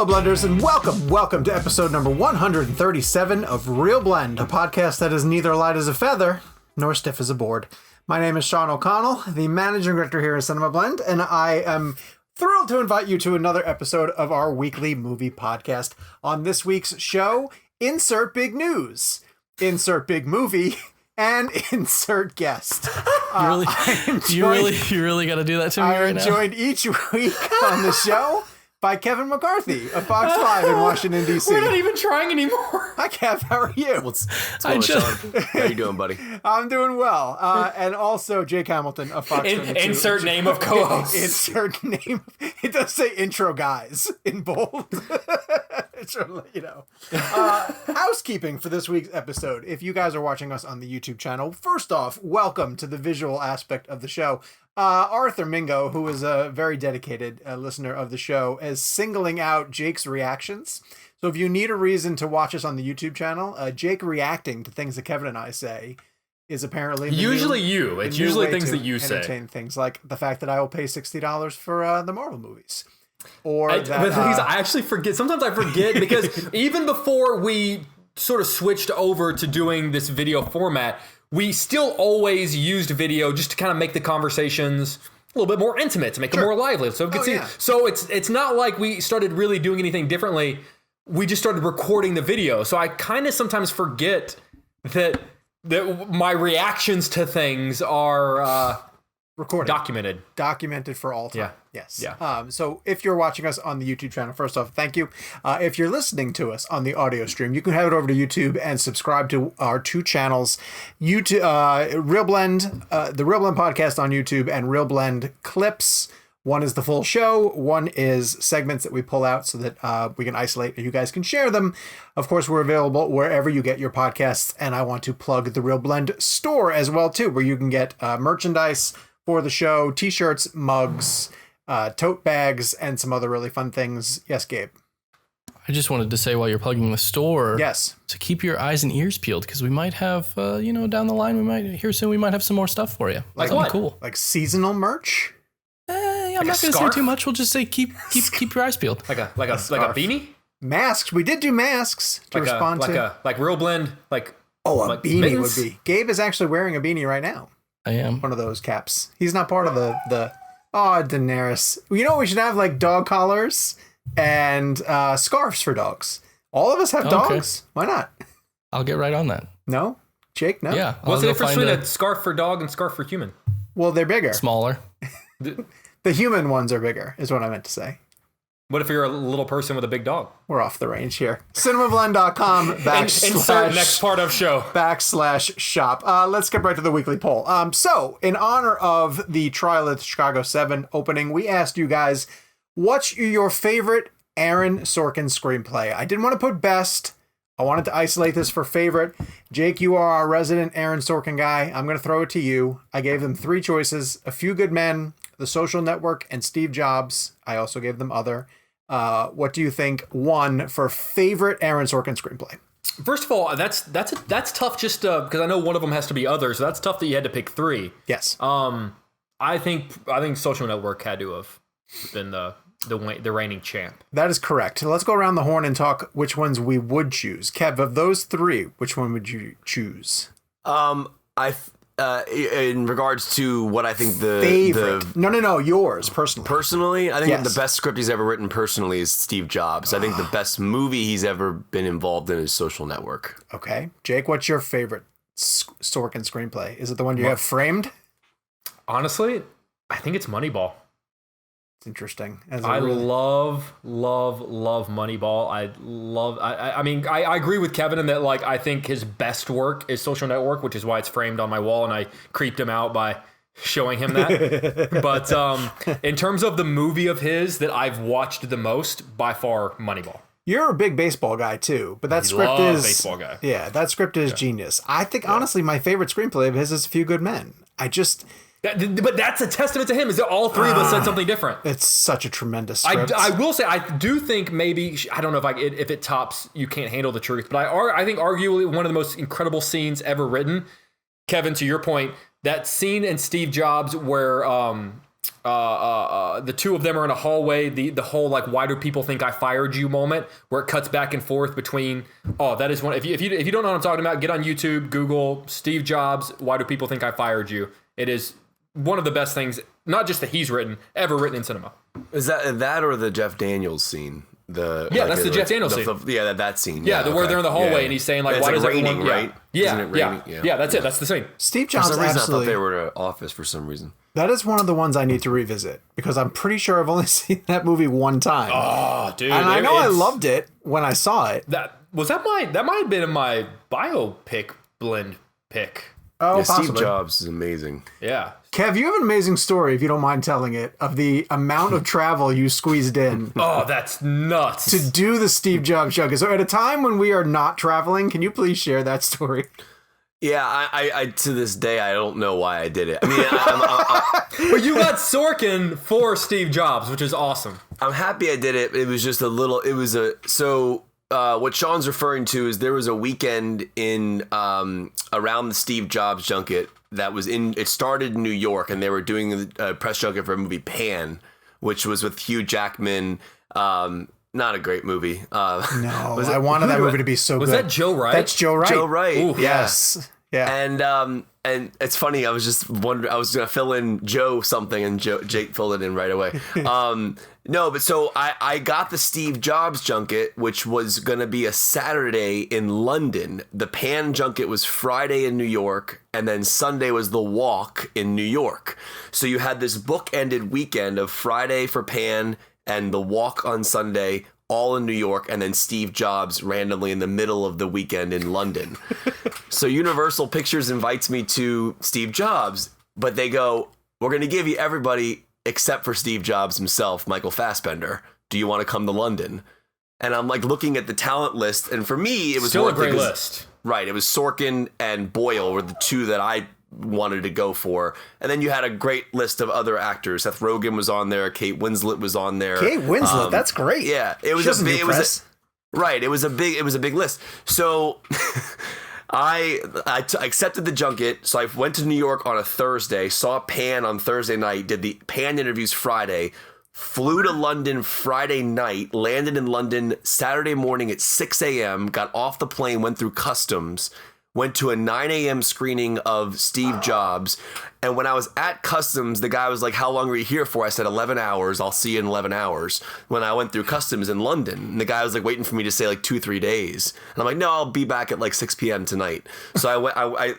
Hello, Blenders, and welcome to episode number 137 of Real Blend, a podcast that is neither light as a feather nor stiff as a board. My name is Sean O'Connell, the managing director here at Cinema Blend, and I am thrilled to invite you to another episode of our weekly movie podcast. On this week's show, insert big news, insert big movie, and insert guest. You really got to do that to me right now? I am joined each week on the show by Kevin McCarthy of Fox 5 in Washington, D.C. We're not even trying anymore. Hi, Kev. How are you? What's going on, Sean? How you doing, buddy? I'm doing well. And also Jake Hamilton of Fox 22. Insert name of co-host. Insert name. It does say intro guys in bold. You know. Housekeeping for this week's episode. If you guys are watching us on the YouTube channel, first off, welcome to the visual aspect of the show. Arthur Mingo, who is a very dedicated listener of the show, is singling out Jake's reactions. So if you need a reason to watch us on the YouTube channel, Jake reacting to things that Kevin and I say is apparently It's usually things that you say. Entertain things like the fact that I will pay $60 for the Marvel movies. Or but the thing is, I actually forget. Sometimes I forget because even before we sort of switched over to doing this video format, we still always used video just to kind of make the conversations a little bit more intimate, to make them more lively, so we could see. Yeah. So it's not like we started really doing anything differently. We just started recording the video. So I kind of sometimes forget that my reactions to things are recorded, documented for all time. Yeah. Yes. Yeah. So if you're watching us on the YouTube channel, first off, thank you. If you're listening to us on the audio stream, you can head over to YouTube and subscribe to our two channels, Real Blend, the Real Blend podcast on YouTube, and Real Blend Clips. One is the full show. One is segments that we pull out so that we can isolate and you guys can share them. Of course, we're available wherever you get your podcasts. And I want to plug the Real Blend store as well, too, where you can get merchandise for the show, t-shirts, mugs, tote bags, and some other really fun things. Yes, Gabe? I just wanted to say while you're plugging the store, yes, to keep your eyes and ears peeled, because we might have, down the line, we might have some more stuff for you. Like something what? Cool. Like seasonal merch? I'm not going to say too much. We'll just say keep your eyes peeled. Like a beanie? Masks. We did do masks to respond to. Like Real Blend, a beanie mittens? would be. Gabe is actually wearing a beanie right now. I am. One of those caps. He's not part of the Daenerys. You know, we should have like dog collars and scarves for dogs. All of us have dogs. Why not? I'll get right on that. No? Jake, no? Yeah. What's the difference between a scarf for dog and scarf for human? Well, they're bigger. Smaller. The human ones are bigger, is what I meant to say. What if you're a little person with a big dog? We're off the range here. CinemaBlend.com Insert next part of show. /shop. Let's get right to the weekly poll. So, in honor of the Trial of the Chicago 7 opening, we asked you guys, what's your favorite Aaron Sorkin screenplay? I didn't want to put best. I wanted to isolate this for favorite. Jake, you are our resident Aaron Sorkin guy. I'm going to throw it to you. I gave them three choices: A Few Good Men, The Social Network, and Steve Jobs. I also gave them other. What do you think won for favorite Aaron Sorkin screenplay? First of all, that's tough just because I know one of them has to be others. So that's tough that you had to pick three. Yes. I think Social Network had to have been the reigning champ. That is correct. Let's go around the horn and talk which ones we would choose. Kev, of those three, which one would you choose? In regards to what I think the favorite. No, yours personally. Personally, I think the best script he's ever written personally is Steve Jobs. I think the best movie he's ever been involved in is Social Network. Okay. Jake, what's your favorite Sorkin screenplay? Is it the one you have framed? Honestly, I think it's Moneyball. It's interesting. Love Moneyball. I agree with Kevin in that, like, I think his best work is Social Network, which is why it's framed on my wall, and I creeped him out by showing him that. But in terms of the movie of his that I've watched the most, by far, Moneyball. You're a big baseball guy too, but that script is baseball guy. Yeah, that script is genius. I think honestly, my favorite screenplay of his is A Few Good Men. But that's a testament to him, is that all three of us said something different. It's such a tremendous script. I will say, I do think maybe, I don't know if it tops You Can't Handle the Truth, but I think arguably one of the most incredible scenes ever written. Kevin, to your point, that scene in Steve Jobs where the two of them are in a hallway. The whole like, why do people think I fired you moment, where it cuts back and forth between. Oh, that is one. If you don't know what I'm talking about, get on YouTube, Google Steve Jobs. Why do people think I fired you? It is one of the best things, not just that he's ever written in cinema. Is that or the Jeff Daniels scene? That's the Jeff Daniels scene. That scene. Yeah, where they're in the hallway and he's saying like, it's why like does raining, everyone? right? Yeah, Isn't it raining? yeah, that's it. That's the scene. Steve For Jobs some reason, absolutely. I thought they were in an office for some reason. That is one of the ones I need to revisit because I'm pretty sure I've only seen that movie one time. Oh, dude! And I know I loved it when I saw it. That might have been my biopic blend pick. Oh, Yeah, possibly. Steve Jobs is amazing. Yeah. Kev, you have an amazing story, if you don't mind telling it, of the amount of travel you squeezed in Oh, that's nuts. to do the Steve Jobs junket. So at a time when we are not traveling, can you please share that story? Yeah, I to this day I don't know why I did it. I mean, But you got Sorkin for Steve Jobs, which is awesome. I'm happy I did it. It was just what Sean's referring to is there was a weekend in around the Steve Jobs junket that was it started in New York, and they were doing a press junket for a movie Pan, which was with Hugh Jackman. Not a great movie. No, I wanted that movie to be so good. Was that Joe Wright? That's Joe Wright. Joe Wright. Ooh, Yes. Yeah. And it's funny. I was just wondering. I was gonna fill in Joe something, and Jake filled it in right away. No, but so I got the Steve Jobs junket, which was gonna be a Saturday in London. The Pan junket was Friday in New York, and then Sunday was the walk in New York. So you had this bookended weekend of Friday for Pan and the walk on Sunday, all in New York, and then Steve Jobs randomly in the middle of the weekend in London. So Universal Pictures invites me to Steve Jobs, but they go, we're going to give you everybody except for Steve Jobs himself, Michael Fassbender. Do you want to come to London? And I'm like looking at the talent list, and for me, it was Still a worth it great 'cause- list. Right, it was Sorkin and Boyle were the two that I wanted to go for. And then you had a great list of other actors. Seth Rogen was on there. Kate Winslet was on there. Kate Winslet, that's great. Yeah, it was She doesn't a do big. press. Right, it was a big list. So I accepted the junket. So I went to New York on a Thursday, saw Pan on Thursday night, did the Pan interviews Friday, flew to London Friday night, landed in London Saturday morning at 6 a.m., got off the plane, went through customs, went to a 9 a.m. screening of Steve Jobs. And when I was at customs, the guy was like, how long are you here for? I said, 11 hours. I'll see you in 11 hours. When I went through customs in London, and the guy was like waiting for me to say like 2-3 days. And I'm like, no, I'll be back at like 6 p.m. tonight. So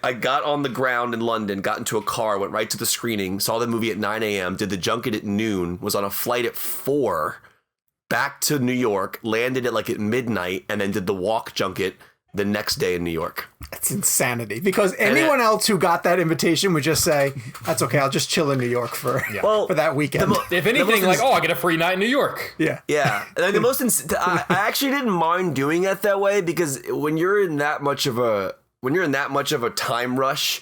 I got on the ground in London, got into a car, went right to the screening, saw the movie at 9 a.m., did the junket at noon, was on a flight at 4, back to New York, landed at midnight, and then did the walk junket the next day in New York. It's insanity because anyone else who got that invitation would just say, that's okay, I'll just chill in New York for that weekend. If anything, I get a free night in New York. Yeah. Yeah. And the I actually didn't mind doing it that way because when you're in that much of a time rush,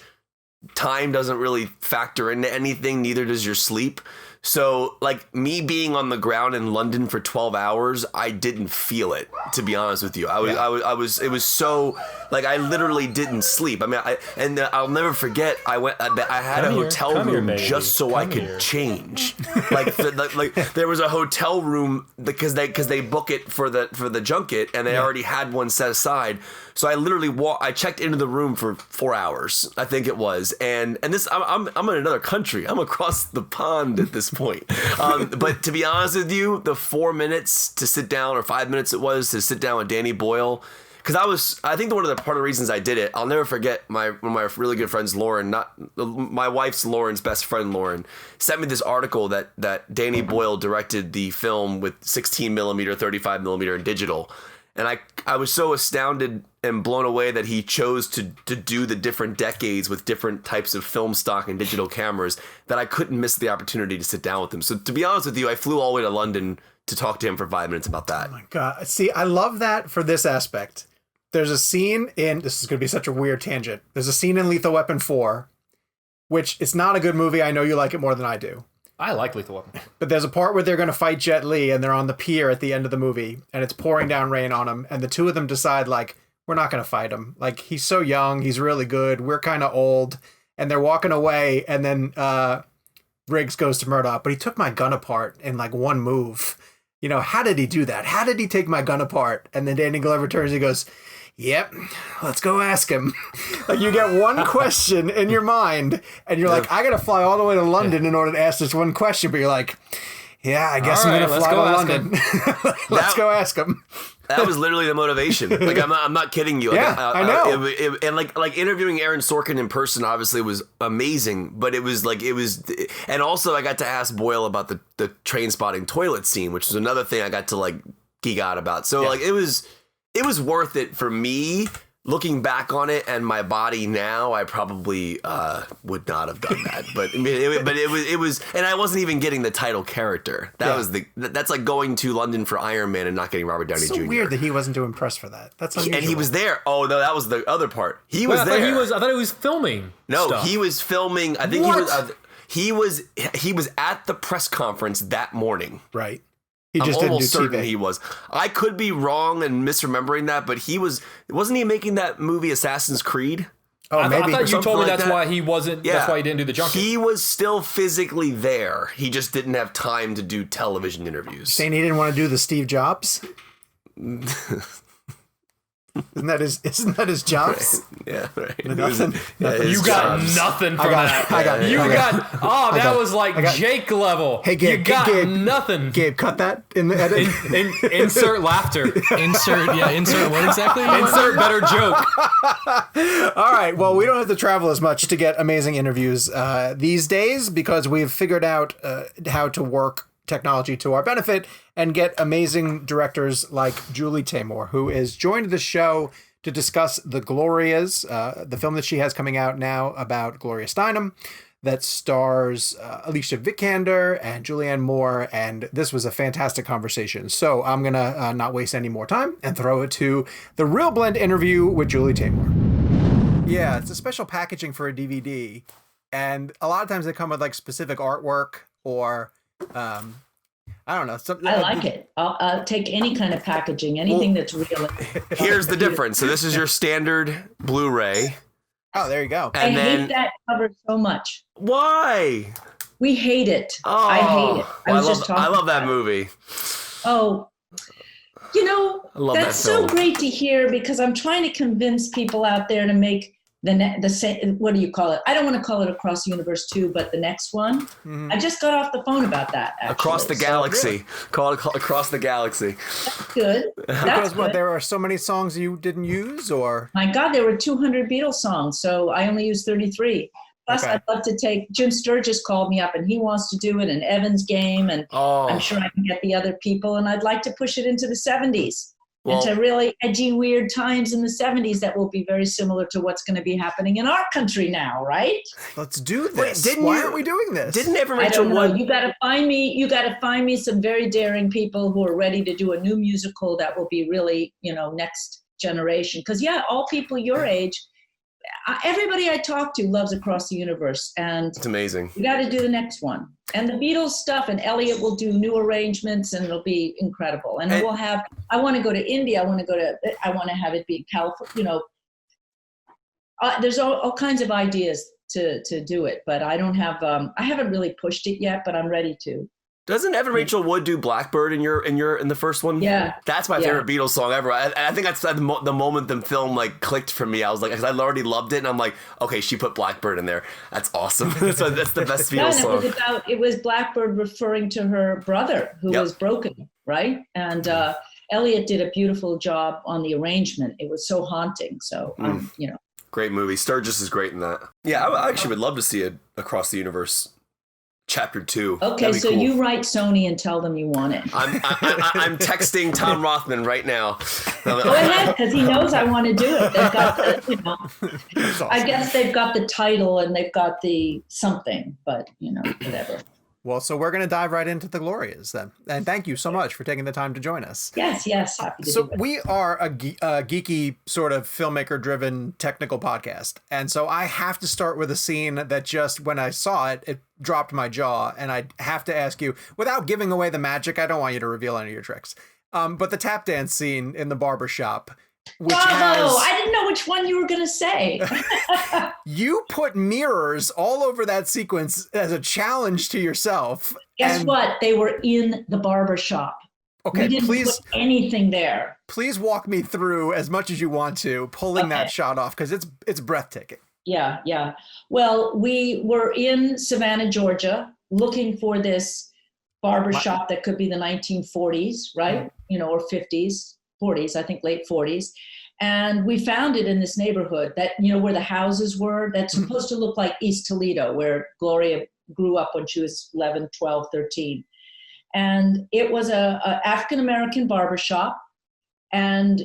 time doesn't really factor into anything, neither does your sleep. So, like, me being on the ground in London for 12 hours, I didn't feel it, to be honest with you. It was so, like, I literally didn't sleep. I mean, I'll never forget, I had a hotel room just so I could change. Like, there was a hotel room because they book it for the junket, and they already had one set aside. So I literally I checked into the room for 4 hours, I think it was, and this I'm in another country. I'm across the pond at this point. But to be honest with you, the 4 minutes to sit down, or 5 minutes it was to sit down with Danny Boyle, because I think one of the part of the reasons I did it, I'll never forget one of my really good friends, Lauren, not my wife's Lauren's best friend, Lauren, sent me this article that Danny Boyle directed the film with 16 millimeter, 35 millimeter, and digital. And I was so astounded and blown away that he chose to do the different decades with different types of film stock and digital cameras that I couldn't miss the opportunity to sit down with him. So to be honest with you, I flew all the way to London to talk to him for 5 minutes about that. Oh my God. See, I love that for this aspect. There's a scene this is going to be such a weird tangent. There's a scene in Lethal Weapon 4, which it's not a good movie. I know you like it more than I do. I like Lethal Weapon. But there's a part where they're going to fight Jet Li and they're on the pier at the end of the movie and it's pouring down rain on him. And the two of them decide, like, we're not going to fight him. Like, he's so young. He's really good. We're kind of old. And they're walking away. And then Riggs goes to Murdoch, but he took my gun apart in like one move. You know, how did he do that? How did he take my gun apart? And then Danny Glover turns and he goes, yep, let's go ask him. Like, you get one question in your mind, and you're like, I got to fly all the way to London in order to ask this one question. But you're like, yeah, I guess I'm going to fly to London. Let's go ask him. That was literally the motivation. Like, I'm not kidding you. Yeah, I know. And like interviewing Aaron Sorkin in person obviously was amazing, but it was, and also I got to ask Boyle about the train spotting toilet scene, which was another thing I got to like geek out about. So like it was worth it for me. Looking back on it and my body now, I probably would not have done that. But I mean, it was, and I wasn't even getting the title character. That's like going to London for Iron Man and not getting Robert Downey Jr. So weird that he wasn't too impressed for that. That's unusual. And he was there. Oh no, that was the other part. He was there. I thought he was filming. No, stuff. he was filming. I think he was at the press conference that morning. Right. He I'm just didn't do almost certain TV. he was. I could be wrong and misremembering that, but wasn't he making that movie Assassin's Creed? Oh, maybe. I thought you told me like that's that. why he wasn't. Yeah. That's why he didn't do the junket. He was still physically there. He just didn't have time to do television interviews. Saying he didn't want to do the Steve Jobs? Isn't that his jobs? Yeah, right. Nothing. You got nothing from that. That was like Jake level. Hey, Gabe, you got Gabe, nothing. Gabe, cut that in the edit. Insert laughter. Insert what exactly? Insert better joke. All right. Well, we don't have to travel as much to get amazing interviews these days because we've figured out how to work technology to our benefit and get amazing directors like Julie Taymor, who is joined the show to discuss the Glorias, the film that she has coming out now about Gloria Steinem that stars Alicia Vikander and Julianne Moore. And this was a fantastic conversation. So I'm going to not waste any more time and throw it to the Real Blend interview with Julie Taymor. Yeah, it's a special packaging for a DVD. And a lot of times they come with like specific artwork or I don't know. I like it. I'll take any kind of packaging, anything that's real. Here's the difference. So this is your standard Blu-ray. Oh, there you go. I hate that cover so much. Why? We hate it. Oh, I hate it. I love that movie. Oh, that's so great to hear because I'm trying to convince people out there to make the same, what do you call it? I don't want to call it Across the Universe 2, but the next one. Mm-hmm. I just got off the phone about that, actually. Across the Galaxy. Call it Across the Galaxy. That's good. Because what, there are so many songs you didn't use, or? My God, there were 200 Beatles songs, so I only used 33. Plus, I'd love to take, Jim Sturgis called me up and he wants to do it, and Evan's Game, and I'm sure I can get the other people, and I'd like to push it into the 70s. Into really edgy, weird times in the 70s that will be very similar to what's going to be happening in our country now, right? Let's do this. Why aren't we doing this? Didn't Evan I Rachel don't know. Wood? You got to find me some very daring people who are ready to do a new musical that will be really, next generation. Because all people your age, everybody I talk to loves Across the Universe, and it's amazing. We got to do the next one, and the Beatles stuff, and Elliot will do new arrangements, and it'll be incredible. And we'll have. I want to go to India. I want to have it be California. There's all kinds of ideas to do it, but I don't have. I haven't really pushed it yet, but I'm ready to. Doesn't Evan Rachel Wood do Blackbird in the first one? Yeah, that's my favorite Beatles song ever. I think that's the moment the film like clicked for me. I was like, because I already loved it, and I'm like, okay, she put Blackbird in there. That's awesome. that's the best Beatles song. It was Blackbird referring to her brother who was broken, right? And Elliot did a beautiful job on the arrangement. It was so haunting. So great movie. Sturgis is great in that. Yeah, I actually would love to see it Across the Universe. Chapter 2. Okay, so cool. You write Sony and tell them you want it. I'm texting Tom Rothman right now. Go ahead, because he knows I want to do it. They've got awesome. I guess they've got the title and they've got the something, but whatever. Well, so we're going to dive right into the Glorias then. And thank you so much for taking the time to join us. Yes, happy to do it. So we are a geeky sort of filmmaker-driven technical podcast. And so I have to start with a scene that just, when I saw it, it dropped my jaw. And I have to ask you, without giving away the magic, I don't want you to reveal any of your tricks, but the tap dance scene in the barbershop, which Bravo! I didn't know which one you were going to say. you put mirrors all over that sequence as a challenge to yourself. Guess what? They were in the barber shop. Okay, we didn't please put anything there. Please walk me through as much as you want to pulling that shot off, because it's breathtaking. Yeah. Well, we were in Savannah, Georgia, looking for this barber shop that could be the 1940s, right? Or 50s, 40s, I think late 40s. And we found it in this neighborhood that, where the houses were, that's supposed to look like East Toledo, where Gloria grew up when she was 11, 12, 13. And it was a African-American barbershop, and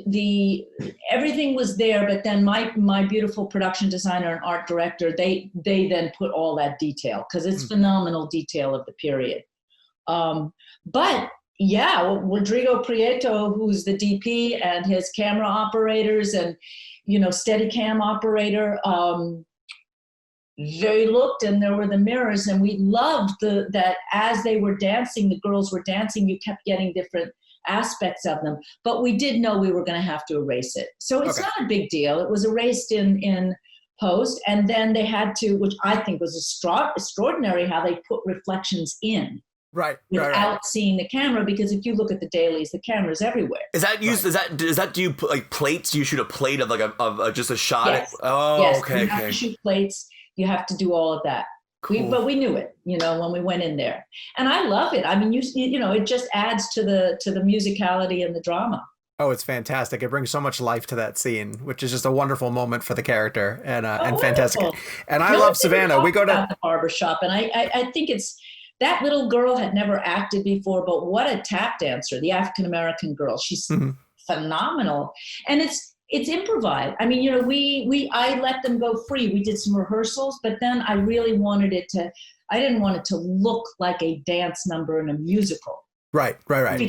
everything was there. But then my beautiful production designer and art director, they then put all that detail, because it's phenomenal detail of the period. But yeah, Rodrigo Prieto, who's the DP, and his camera operators and, Steadicam operator, they looked, and there were the mirrors, and we loved that as they were dancing, the girls were dancing, you kept getting different aspects of them. But we did know we were going to have to erase it. So it's not a big deal. It was erased in post, and then they had to, which I think was extraordinary, how they put reflections in. Right. Without seeing the camera, because if you look at the dailies, the camera's everywhere. Is that used? Right. Is that do you put like plates? Do you shoot a plate of of just a shot? Yes. Yes. Okay. You have to shoot plates. You have to do all of that. Cool. But we knew it, when we went in there, and I love it. I mean, it just adds to the musicality and the drama. Oh, it's fantastic! It brings so much life to that scene, which is just a wonderful moment for the character, and fantastic. And I love Savannah. We go to the barbershop, and I think it's. That little girl had never acted before, but what a tap dancer, the African-American girl. She's phenomenal. And it's improvised. I mean, I let them go free. We did some rehearsals, but then I really wanted I didn't want it to look like a dance number in a musical. Right.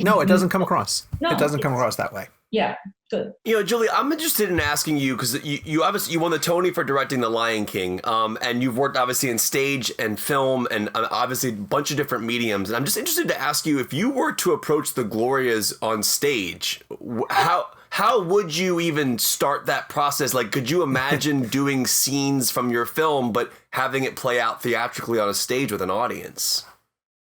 No, it doesn't come across. It doesn't come across that way. Yeah, good. Julie, I'm interested in asking you, because you obviously you won the Tony for directing The Lion King, and you've worked obviously in stage and film and obviously a bunch of different mediums. And I'm just interested to ask you, if you were to approach the Glorias on stage, how would you even start that process? Like, could you imagine doing scenes from your film, but having it play out theatrically on a stage with an audience?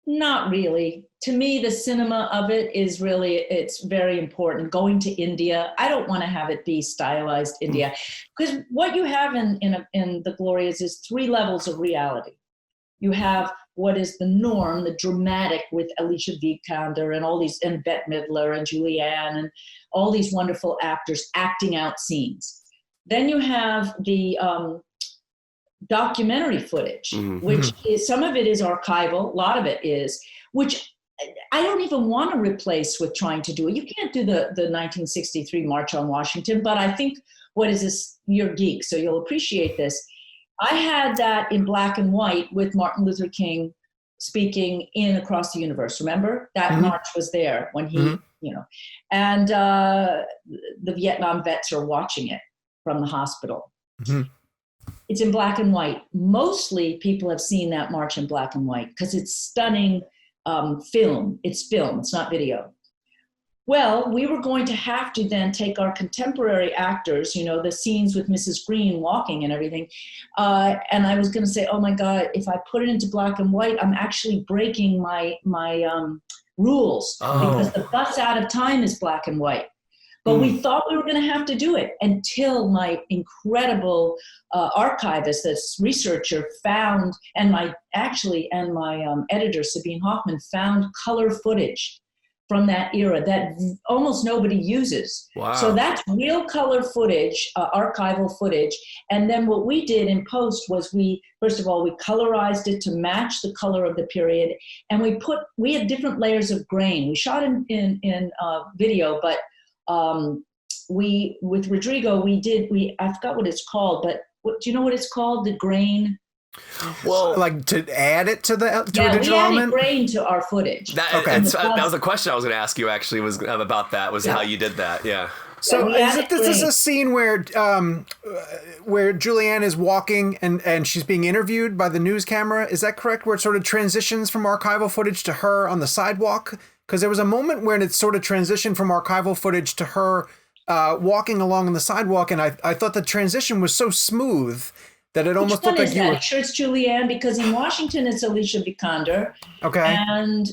Not really. To me, the cinema of it is it's very important. Going to India, I don't want to have it be stylized India, because what you have in the Glorias is 3 levels of reality. You have what is the norm, the dramatic, with Alicia Vikander and all these, and Bette Midler and Julianne and all these wonderful actors acting out scenes. Then you have the documentary footage, which is, some of it is archival, a lot of it is, which I don't even want to replace with trying to do it. You can't do the 1963 March on Washington, but I think, what is this? You're geek, so you'll appreciate this. I had that in black and white with Martin Luther King speaking in Across the Universe. Remember? That march was there when he, and the Vietnam vets are watching it from the hospital. It's in black and white. Mostly people have seen that march in black and white because it's stunning film. It's film, it's not video. Well, we were going to have to then take our contemporary actors, the scenes with Mrs. Green walking and everything. And I was going to say, oh my God, if I put it into black and white, I'm actually breaking my rules, because the bus out of time is black and white. But we thought we were going to have to do it until my incredible archivist, this researcher, found, and my editor, Sabine Hoffman, found color footage from that era that almost nobody uses. Wow. So that's real color footage, archival footage. And then what we did in post was first of all, we colorized it to match the color of the period. And we had different layers of grain. We shot in video, but with Rodrigo, I forgot what it's called, but do you know what it's called? The grain? Well, like to add it to a digital element? Yeah, we added grain to our footage. That was a question I was going to ask you, actually, was about that, was how you did that. Yeah. So this is a scene where Julianne is walking and she's being interviewed by the news camera. Is that correct? Where it sort of transitions from archival footage to her on the sidewalk? Because there was a moment when it sort of transitioned from archival footage to her walking along on the sidewalk, and I thought the transition was so smooth that it almost Which one looked like is you that? were. Sure, it's Julianne, because in Washington it's Alicia Vikander. Okay. And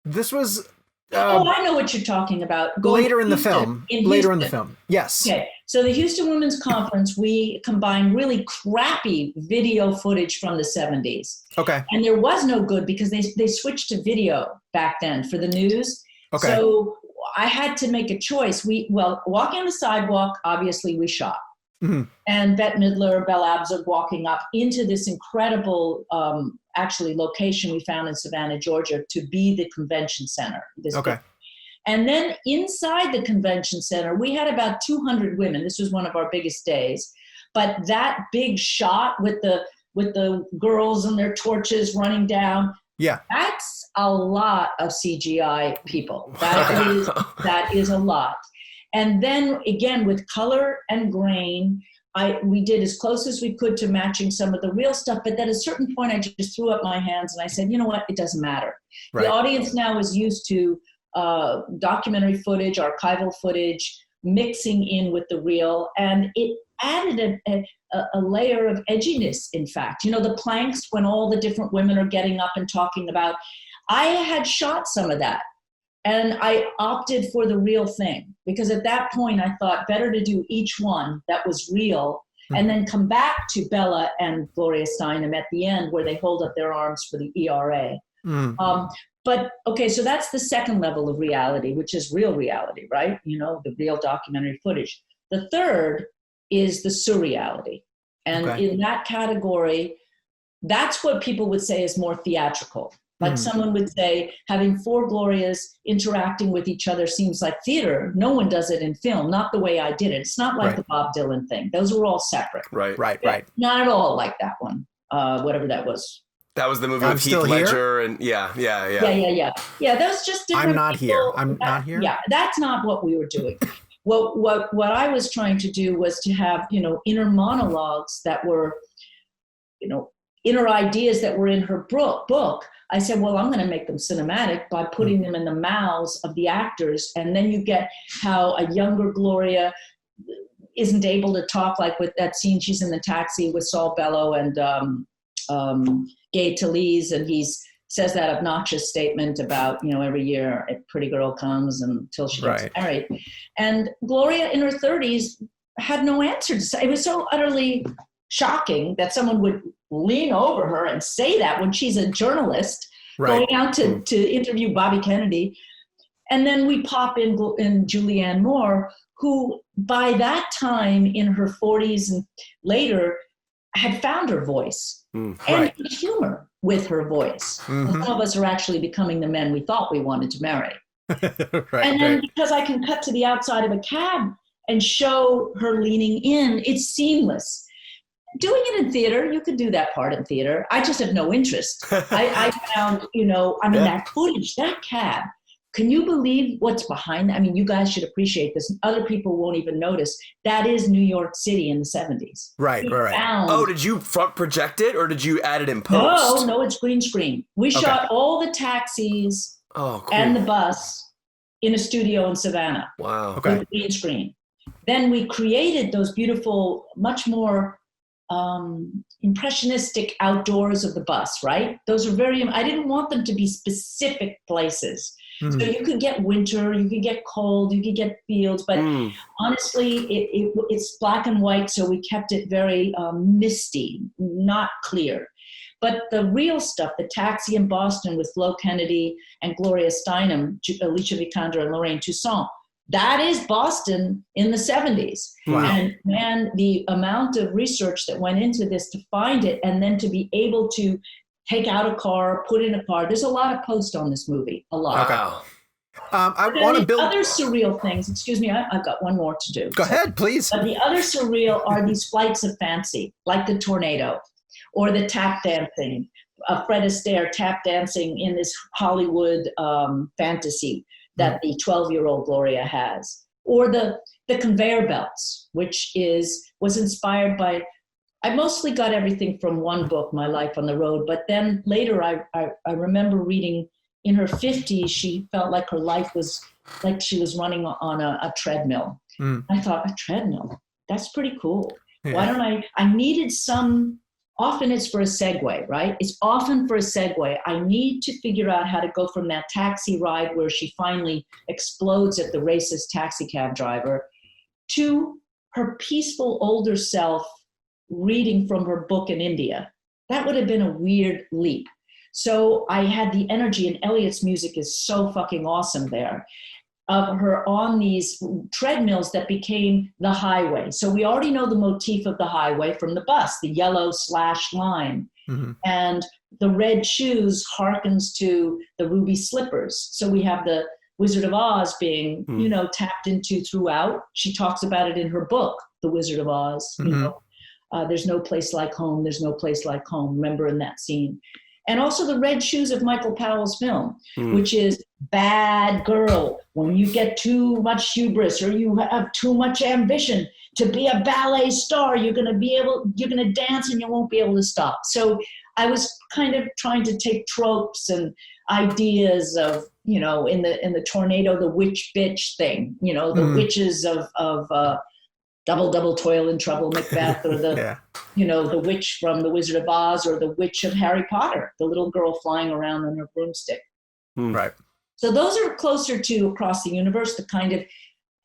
This was I know what you're talking about. later in the Houston, film. in Later in the Houston. film. Yes. Okay, so the Houston Women's Conference, we combined really crappy video footage from the 70s. Okay. And there was no good because they switched to video back then for the news. Okay. So I had to make a choice. Walking on the sidewalk, obviously we shot. Mm-hmm. And Bette Midler, Belle Abzug walking up into this incredible, actually location we found in Savannah, Georgia, to be the convention center. Okay. And then inside the convention center, we had about 200 women. This was one of our biggest days. But that big shot with the girls and their torches running down, Yeah. that's a lot of CGI people. That is a lot. And then again, with color and grain, we did as close as we could to matching some of the real stuff. But at a certain point, I just threw up my hands and I said, you know what? It doesn't matter. Right. The audience now is used to documentary footage, archival footage, mixing in with the real. And it added a layer of edginess, in fact. You know, the planks when all the different women are getting up and talking about, I had shot some of that. And I opted for the real thing because at that point I thought better to do each one that was real and then come back to Bella and Gloria Steinem at the end where they hold up their arms for the ERA. But okay, so that's the second level of reality, which is real reality, right? You know, the real documentary footage. The third is the surreality. And in that category, that's what people would say is more theatrical. Like someone would say, having four Glorias interacting with each other seems like theater. No one does it in film, not the way I did it. It's not like the Bob Dylan thing. Those were all separate. Right. Not at all like that one, whatever that was. That was the movie I'm with Still Heath Here? Ledger and yeah. Yeah, that was just different. I'm not people. here. I'm not here. Yeah, that's not what we were doing. What I was trying to do was to have, inner monologues that were, inner ideas that were in her book. I said, well, I'm going to make them cinematic by putting them in the mouths of the actors. And then you get how a younger Gloria isn't able to talk, like with that scene, she's in the taxi with Saul Bellow and Gay Talese, and he says that obnoxious statement about, every year a pretty girl comes until she gets married. And Gloria in her 30s had no answer to say. It was so utterly shocking that someone would lean over her and say that when she's a journalist going out to interview Bobby Kennedy. And then we pop in Julianne Moore, who by that time in her 40s and later had found her voice and humor with her voice. Some of us are actually becoming the men we thought we wanted to marry. And then because I can cut to the outside of a cab and show her leaning in, it's seamless. Doing it in theater, you could do that part in theater. I just have no interest. I found, that footage, that cab, can you believe what's behind that? I mean, you guys should appreciate this. Other people won't even notice. That is New York City in the 70s. Right. Oh, did you front project it or did you add it in post? No, it's green screen. We shot all the taxis and the bus in a studio in Savannah. Wow. With green screen. Then we created those beautiful, much more impressionistic outdoors of the bus, right? Those are I didn't want them to be specific places. So you could get winter, you could get cold, you could get fields, but honestly, it's black and white, so we kept it very misty, not clear. But the real stuff, the taxi in Boston with Flo Kennedy and Gloria Steinem, Alicia Vikander and Lorraine Toussaint, that is Boston in the 70s. Wow. And man, the amount of research that went into this to find it and then to be able to take out a car, put in a car. There's a lot of post on this movie, a lot. Wow. I want to build other surreal things. Excuse me, I've got one more to do. Go ahead, please. But the other surreal are these flights of fancy, like the tornado or the tap dancing. Fred Astaire tap dancing in this Hollywood fantasy that the 12-year-old Gloria has, or the conveyor belts, which was inspired by. I mostly got everything from one book, My Life on the Road, but then later I remember reading in her 50s, she felt like her life was like she was running on a treadmill. I thought, a treadmill? That's pretty cool. Yeah. Why don't I needed some, often it's for a segue, right? It's often for a segue. I need to figure out how to go from that taxi ride where she finally explodes at the racist taxi cab driver to her peaceful older self reading from her book in India. That would have been a weird leap. So I had the energy, and Elliot's music is so fucking awesome there, of her on these treadmills that became the highway. So we already know the motif of the highway from the bus, the yellow slash line. And the red shoes harkens to the ruby slippers. So we have the Wizard of Oz being, tapped into throughout. She talks about it in her book, The Wizard of Oz. There's no place like home. There's no place like home. Remember in that scene. And also the red shoes of Michael Powell's film, which is bad girl. When you get too much hubris or you have too much ambition to be a ballet star, you're going to dance and you won't be able to stop. So I was kind of trying to take tropes and ideas of, in the tornado, the witch bitch thing, the witches of Double Toil and Trouble Macbeth, or the, the witch from The Wizard of Oz, or the witch of Harry Potter, the little girl flying around on her broomstick. Right. So those are closer to Across the Universe, the kind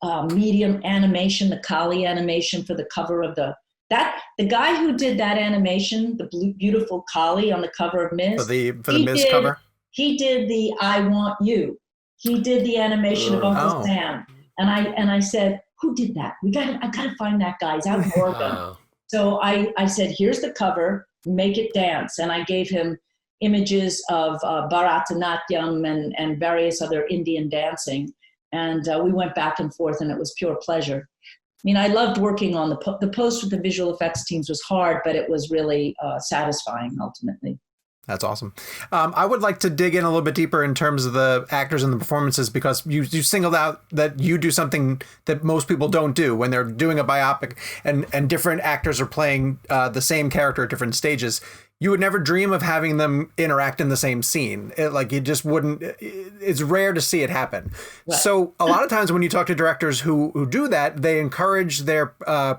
of medium animation, the Kali animation for the cover of the guy who did that animation, the beautiful Kali on the cover of Ms. For the Ms. cover? He did the I Want You. He did the animation of Uncle Sam. And I said, who did that? I gotta find that guy. He's out in Oregon. So I said, here's the cover, make it dance. And I gave him images of Bharatanatyam and various other Indian dancing. And we went back and forth, and it was pure pleasure. I mean, I loved working on the post with the visual effects teams was hard, but it was really satisfying ultimately. That's awesome. I would like to dig in a little bit deeper in terms of the actors and the performances, because you singled out that you do something that most people don't do when they're doing a biopic, and different actors are playing the same character at different stages. You would never dream of having them interact in the same scene. You just wouldn't. It's rare to see it happen. Right. So a lot of times when you talk to directors who do that, they encourage their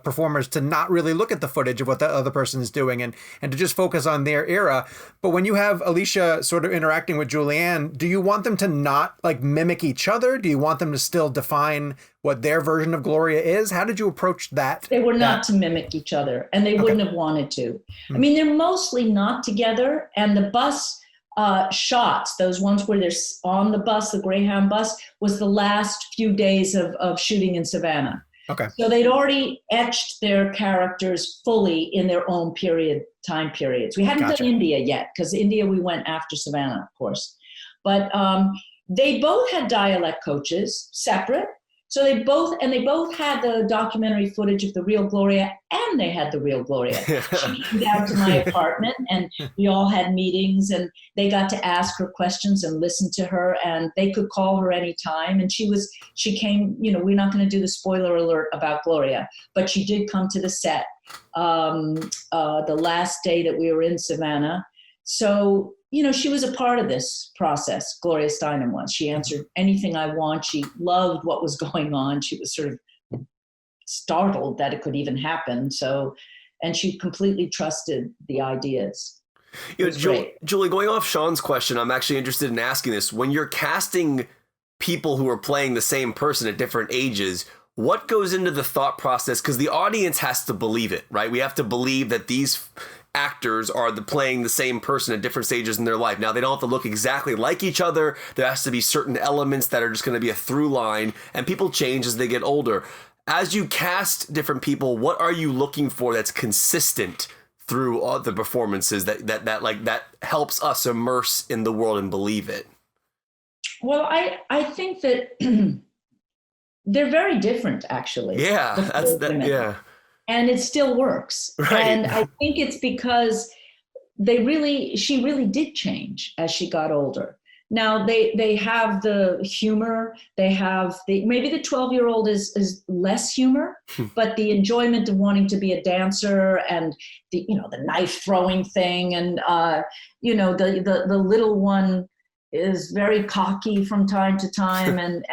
performers to not really look at the footage of what the other person is doing and to just focus on their era. But when you have Alicia sort of interacting with Julianne, do you want them to not mimic each other? Do you want them to still define what their version of Gloria is? How did you approach that? They were not to mimic each other, and they wouldn't have wanted to. I mean, they're mostly not together, and the bus shots, those ones where they're on the bus, the Greyhound bus, was the last few days of shooting in Savannah. Okay. So they'd already etched their characters fully in their own time periods. We hadn't done India yet, because India we went after Savannah, of course. But they both had dialect coaches, separate. So they both had the documentary footage of the real Gloria, and they had the real Gloria. She came down to my apartment, and we all had meetings, and they got to ask her questions and listen to her, and they could call her anytime. And she came, we're not going to do the spoiler alert about Gloria, but she did come to the set the last day that we were in Savannah. So, she was a part of this process. Gloria Steinem was. She answered anything I want. She loved what was going on. She was sort of startled that it could even happen. So, and she completely trusted the ideas. Julie, going off Sean's question, I'm actually interested in asking this. When you're casting people who are playing the same person at different ages, what goes into the thought process? Because the audience has to believe it, right? We have to believe that these actors are playing the same person at different stages in their life. Now, they don't have to look exactly like each other. There has to be certain elements that are just going to be a through line, and people change as they get older. As you cast different people, what are you looking for that's consistent through all the performances that helps us immerse in the world and believe it? Well, I think that they're very different, actually. Yeah, yeah. And it still works. Right. And I think it's because she really did change as she got older. Now they have the humor, they have maybe the 12-year-old is less humor, but the enjoyment of wanting to be a dancer and the knife throwing thing and the little one is very cocky from time to time, and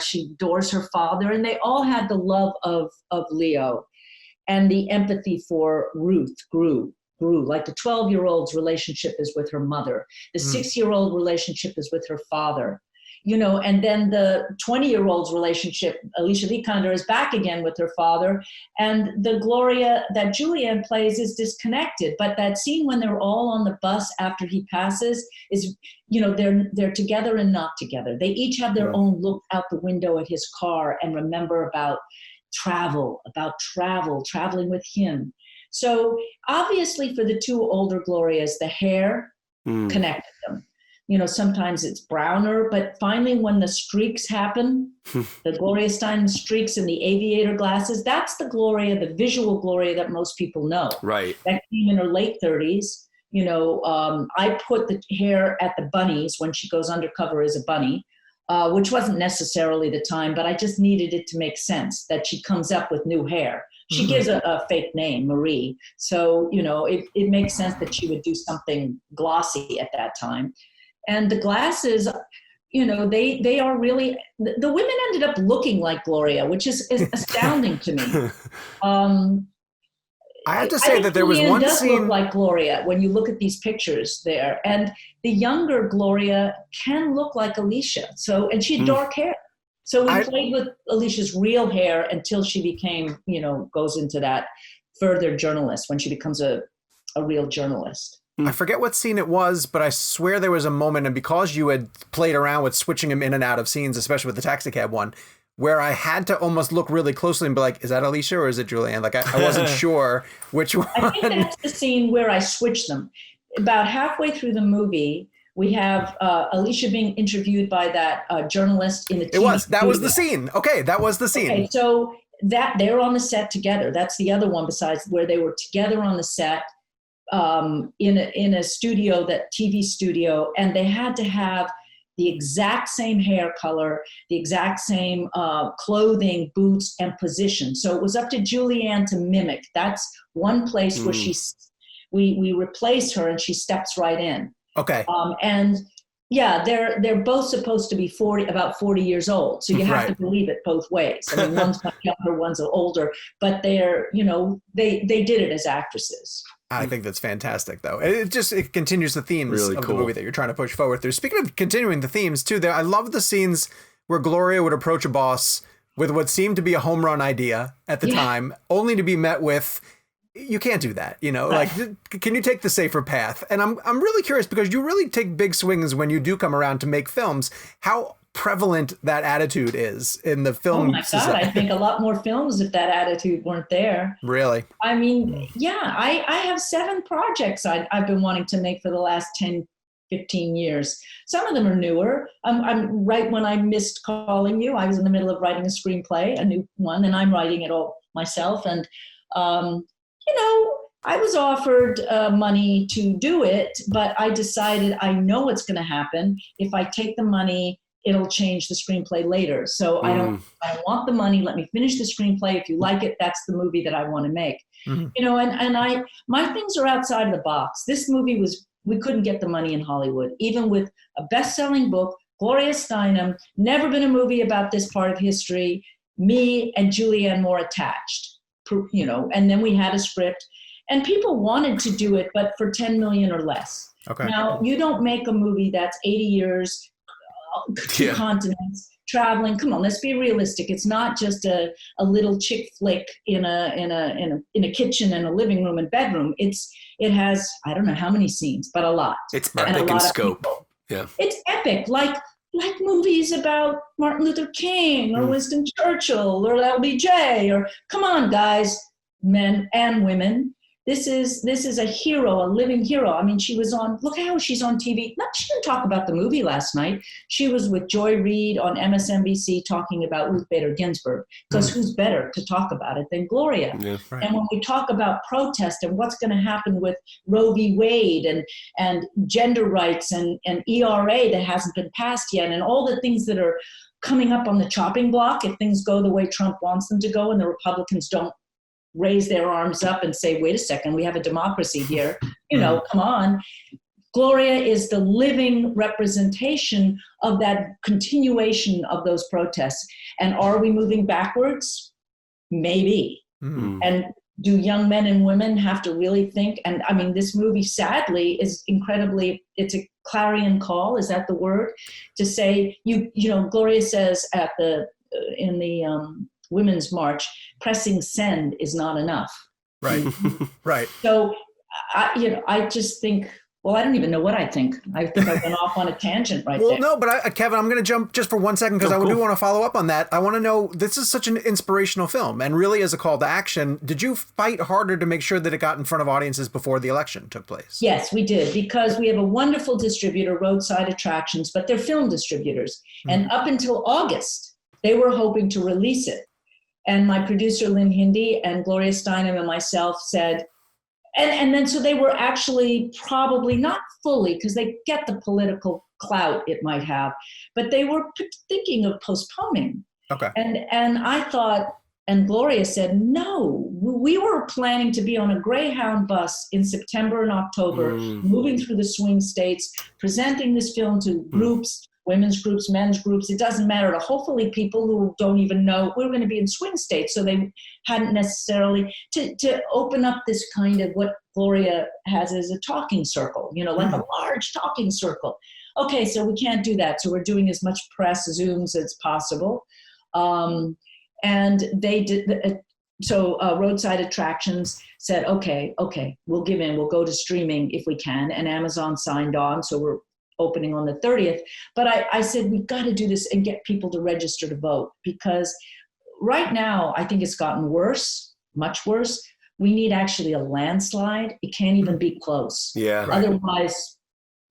she adores her father, and they all had the love of Leo, and the empathy for Ruth grew. Like the 12-year-old's relationship is with her mother, the 6-year-old relationship is with her father, and then the 20-year-old's relationship, Alicia Vikander, is back again with her father, and the Gloria that Julianne plays is disconnected. But that scene when they're all on the bus after he passes is, they're together and not together. They each have their own look out the window at his car and remember about traveling with him. So obviously for the two older Glorias, the hair connected them. Sometimes it's browner, but finally when the streaks happen, the Gloria Steinem streaks and the aviator glasses, that's the Gloria, the visual Gloria that most people know. Right. That came in her late 30s. I put the hair at the bunnies when she goes undercover as a bunny, which wasn't necessarily the time, but I just needed it to make sense that she comes up with new hair. She gives a fake name, Marie. So, it makes sense that she would do something glossy at that time. And the glasses, they are really, the women ended up looking like Gloria, which is astounding to me. I have to say that there was one scene. Look like Gloria when you look at these pictures there. And the younger Gloria can look like Alicia. And she had dark hair. So we played with Alicia's real hair until she became, goes into that further journalist when she becomes a real journalist. I forget what scene it was, but I swear there was a moment, and because you had played around with switching him in and out of scenes, especially with the taxi cab one, where I had to almost look really closely and be like, is that Alicia or is it Julianne? Like, I wasn't sure which one. I think that's the scene where I switched them. About halfway through the movie, we have Alicia being interviewed by that journalist in the TV That was the scene. Okay, that was the scene. Okay, so that they're on the set together. That's the other one besides where they were together on the set. In a studio, that TV studio, and they had to have the exact same hair color, the exact same clothing, boots, and position. So it was up to Julianne to mimic. That's one place where we replace her and she steps right in. Okay. And yeah, they're both supposed to be about 40 years old. So you have to believe it both ways. I mean, one's younger, one's older, but they're, they did it as actresses. I think that's fantastic, though. It continues the themes really of cool. the movie that you're trying to push forward through. Speaking of continuing the themes, too, I love the scenes where Gloria would approach a boss with what seemed to be a home run idea at the time, only to be met with, you can't do that, like, can you take the safer path? And I'm really curious because you really take big swings when you do come around to make films. How prevalent that attitude is in the film. Oh my God, I think a lot more films if that attitude weren't there. Really? I mean, yeah, I have 7 projects I've been wanting to make for the last 10, 15 years. Some of them are newer. I'm right when I missed calling you, I was in the middle of writing a screenplay, a new one, and I'm writing it all myself. And, I was offered money to do it, but I decided I know what's going to happen. If I take the money, it'll change the screenplay later. So I don't want the money. Let me finish the screenplay. If you like it, that's the movie that I want to make. And my things are outside of the box. This movie we couldn't get the money in Hollywood, even with a best-selling book, Gloria Steinem, never been a movie about this part of history, me and Julianne Moore attached, and then we had a script and people wanted to do it, but for 10 million or less. Okay. Now you don't make a movie that's 80 years, 2 continents, traveling. Come on, let's be realistic. It's not just a little chick flick in a kitchen and a living room and bedroom. It has, I don't know how many scenes, but a lot. It's epic in scope. Yeah. It's epic, like movies about Martin Luther King or Winston Churchill or LBJ, or come on, guys, men and women. This is a hero, a living hero. I mean, she was on, look how she's on TV. She didn't talk about the movie last night. She was with Joy Reid on MSNBC talking about Ruth Bader Ginsburg, because who's better to talk about it than Gloria? Yeah, right. And when we talk about protest and what's going to happen with Roe v. Wade and gender rights and ERA that hasn't been passed yet, and all the things that are coming up on the chopping block if things go the way Trump wants them to go and the Republicans don't raise their arms up and say, wait a second, we have a democracy here, come on. Gloria is the living representation of that continuation of those protests. And are we moving backwards? Maybe. Mm-hmm. And do young men and women have to really think? And I mean, this movie, sadly, is incredibly, it's a clarion call. Is that the word? To say, you know, Gloria says in the Women's March, pressing send is not enough. Right, right. So, I just think, well, I don't even know what I think. I think I went off on a tangent there. Well, no, but Kevin, I'm going to jump just for 1 second because do want to follow up on that. I want to know, this is such an inspirational film, and really as a call to action, did you fight harder to make sure that it got in front of audiences before the election took place? Yes, we did, because we have a wonderful distributor, Roadside Attractions, but they're film distributors. Mm-hmm. And up until August, they were hoping to release it. And my producer, Lynn Hindi, and Gloria Steinem and myself said, and then so they were actually probably not fully, because they get the political clout it might have, but they were thinking of postponing. Okay. And I thought, and Gloria said, no, we were planning to be on a Greyhound bus in September and October, moving through the swing states, presenting this film to groups, women's groups, men's groups, it doesn't matter, to hopefully people who don't even know we're going to be in swing states. So they hadn't necessarily to open up this kind of what Gloria has as a talking circle, you know, like a large talking circle. Okay, so we can't do that. So we're doing as much press Zooms as possible. And they did, so Roadside Attractions said, okay, we'll give in, we'll go to streaming if we can. And Amazon signed on, so we're opening on the 30th. But I said, we've got to do this and get people to register to vote, because right now I think it's gotten worse, much worse. We need actually a landslide. It can't even be close. Yeah. Right. Otherwise,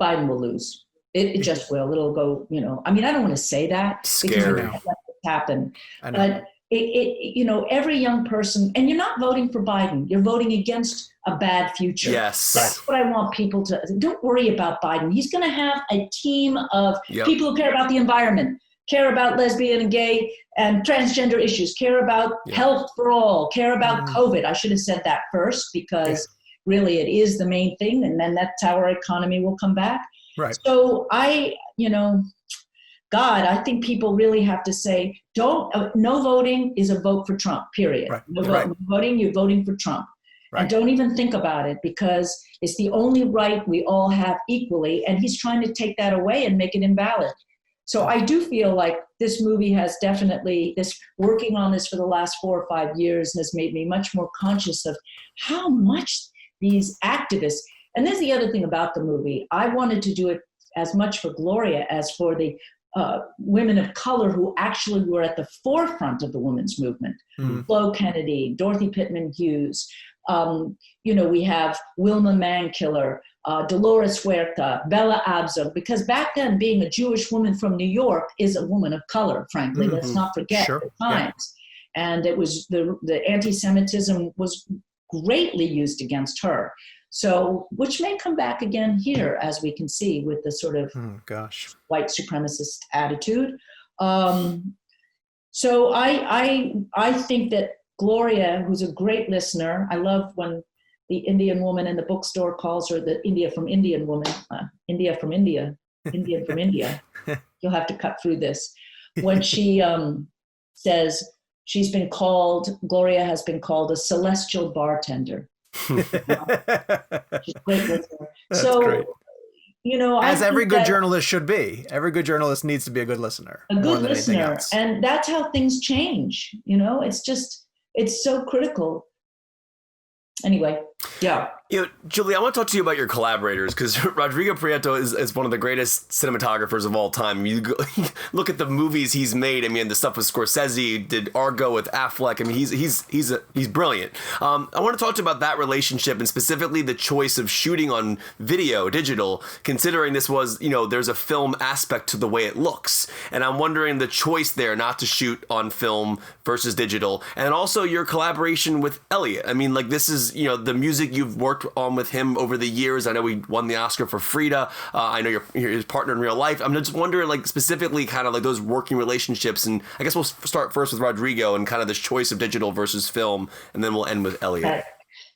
Biden will lose. It just will. It'll go, you know, I mean, I don't want to say that. Scary. Because let it happen. But you know, every young person, and you're not voting for Biden, you're voting against a bad future. Yes. That's what I want people to, don't worry about Biden. He's going to have a team of people who care about the environment, care about lesbian and gay and transgender issues, care about health for all, care about COVID. I should have said that first, because really it is the main thing. And then that's how our economy will come back. Right. So God, I think people really have to say, no voting is a vote for Trump, period. Right. No voting, you're voting for Trump. Right. And don't even think about it, because it's the only right we all have equally. And he's trying to take that away and make it invalid. So I do feel like this movie has definitely, working on this for the last 4 or 5 years has made me much more conscious of how much these activists, and there's the other thing about the movie, I wanted to do it as much for Gloria as for the women of color who actually were at the forefront of the women's movement. Flo Kennedy, Dorothy Pittman Hughes, we have Wilma Mankiller, Dolores Huerta, Bella Abzug, because back then being a Jewish woman from New York is a woman of color, frankly. Let's not forget the times. Yeah. And it was the anti-Semitism was greatly used against her. So, which may come back again here, as we can see, with the sort of white supremacist attitude. So I think that Gloria, who's a great listener, I love when the Indian woman in the bookstore calls her the India from Indian woman, India from India, Indian from India. You'll have to cut through this. When she says Gloria has been called a celestial bartender. She's a great listener. So, great. As every good journalist should be. Every good journalist needs to be a good listener. A good listener. And that's how things change. It's so critical. Anyway, yeah. Julie, I want to talk to you about your collaborators, because Rodrigo Prieto is one of the greatest cinematographers of all time. You look at the movies he's made. I mean, the stuff with Scorsese, did Argo with Affleck. I mean, he's brilliant. I want to talk to you about that relationship, and specifically the choice of shooting on video, digital, considering this was, there's a film aspect to the way it looks. And I'm wondering the choice there not to shoot on film versus digital, and also your collaboration with Elliot. I mean, like, this is, the music you've worked on with him over the years. I know he won the Oscar for Frida. I know you're his partner in real life. I'm just wondering, like, specifically kind of like those working relationships. And I guess we'll start first with Rodrigo and kind of this choice of digital versus film, and then we'll end with Elliot.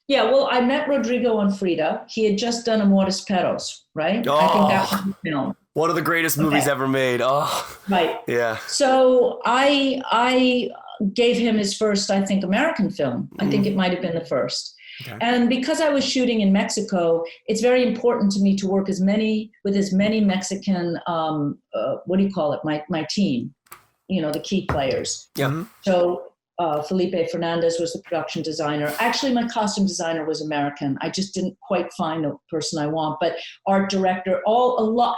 Yeah, well, I met Rodrigo on Frida. He had just done Amores Perros, right? Oh, I think that was the film. one of the greatest movies ever made. Oh, Right. yeah. So I gave him his first, I think, American film. I think it might have been the first. Okay. And because I was shooting in Mexico, it's very important to me to work with as many Mexican, what do you call it? My team, the key players. Yeah. So Felipe Fernandez was the production designer. Actually, my costume designer was American. I just didn't quite find the person I want. But art director,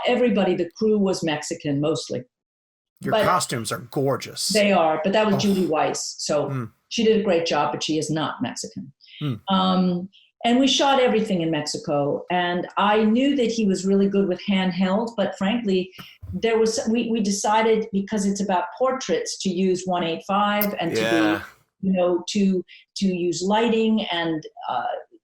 everybody, the crew was Mexican mostly. Your costumes are gorgeous. They are, but that was Judy Weiss. So she did a great job, but she is not Mexican. And we shot everything in Mexico. And I knew that he was really good with handheld, but frankly, we decided, because it's about portraits, to use 185 and to use lighting. And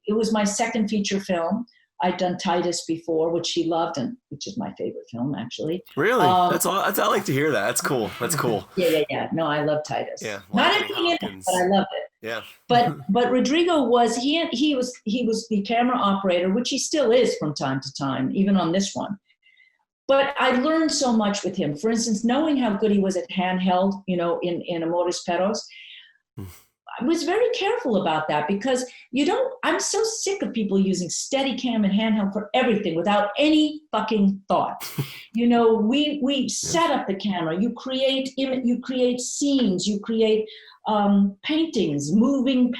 it was my second feature film. I'd done Titus before, which he loved, and which is my favorite film, actually. Really? I like to hear that. That's cool. Yeah. No, I love Titus. Yeah. Not everything in it, but I loved it. Yeah. But Rodrigo was he was the camera operator, which he still is from time to time, even on this one. But I learned so much with him. For instance, knowing how good he was at handheld, in Amores Perros. I was very careful about that, because I'm so sick of people using Steadicam and handheld for everything without any fucking thought. We set up the camera, you create scenes, you create paintings, moving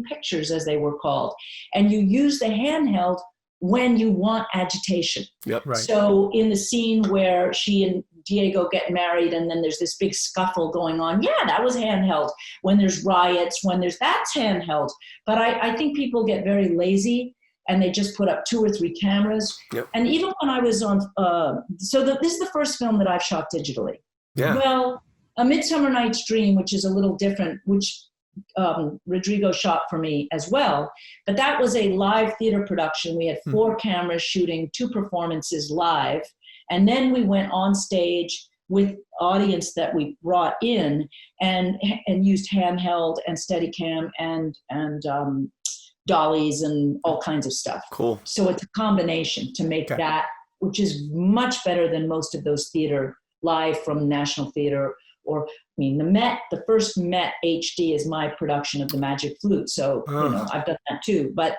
pictures, as they were called. And you use the handheld when you want agitation. Yep. Right. So in the scene where she and Diego get married and then there's this big scuffle going on, that was handheld. When there's riots, that's handheld. But I think people get very lazy and they just put up 2 or 3 cameras. Yep. And even when I was on, this is the first film that I've shot digitally. Yeah. Well, A Midsummer Night's Dream, which is a little different, which Rodrigo shot for me as well. But that was a live theater production. We had 4 cameras shooting 2 performances live. And then we went on stage with audience that we brought in and used handheld and Steadicam and dollies and all kinds of stuff. Cool. So it's a combination to make that, which is much better than most of those theater live from National Theater. Or, the first Met HD is my production of The Magic Flute. So, I've done that too. But,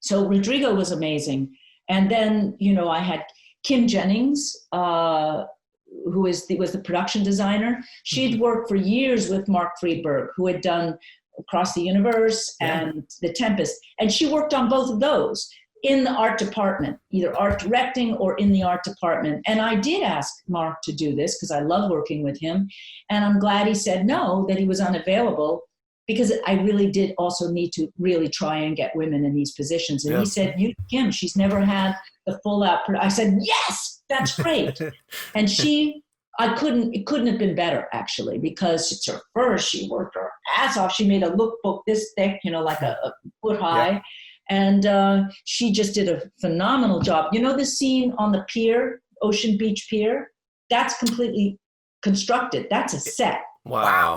so Rodrigo was amazing. And then, I had Kim Jennings, who was the production designer. She'd worked for years with Mark Friedberg, who had done Across the Universe and The Tempest. And she worked on both of those in the art department, either art directing or in the art department. And I did ask Mark to do this because I love working with him. And I'm glad he said no, that he was unavailable, because I really did also need to really try and get women in these positions. And he said, Kim, she's never had the full out. I said, yes, that's great. And it couldn't have been better, actually, because it's her first. She worked her ass off. She made a lookbook this thick, like a foot high. Yeah. And she just did a phenomenal job. The scene on the pier, Ocean Beach Pier, that's completely constructed. That's a set. Wow.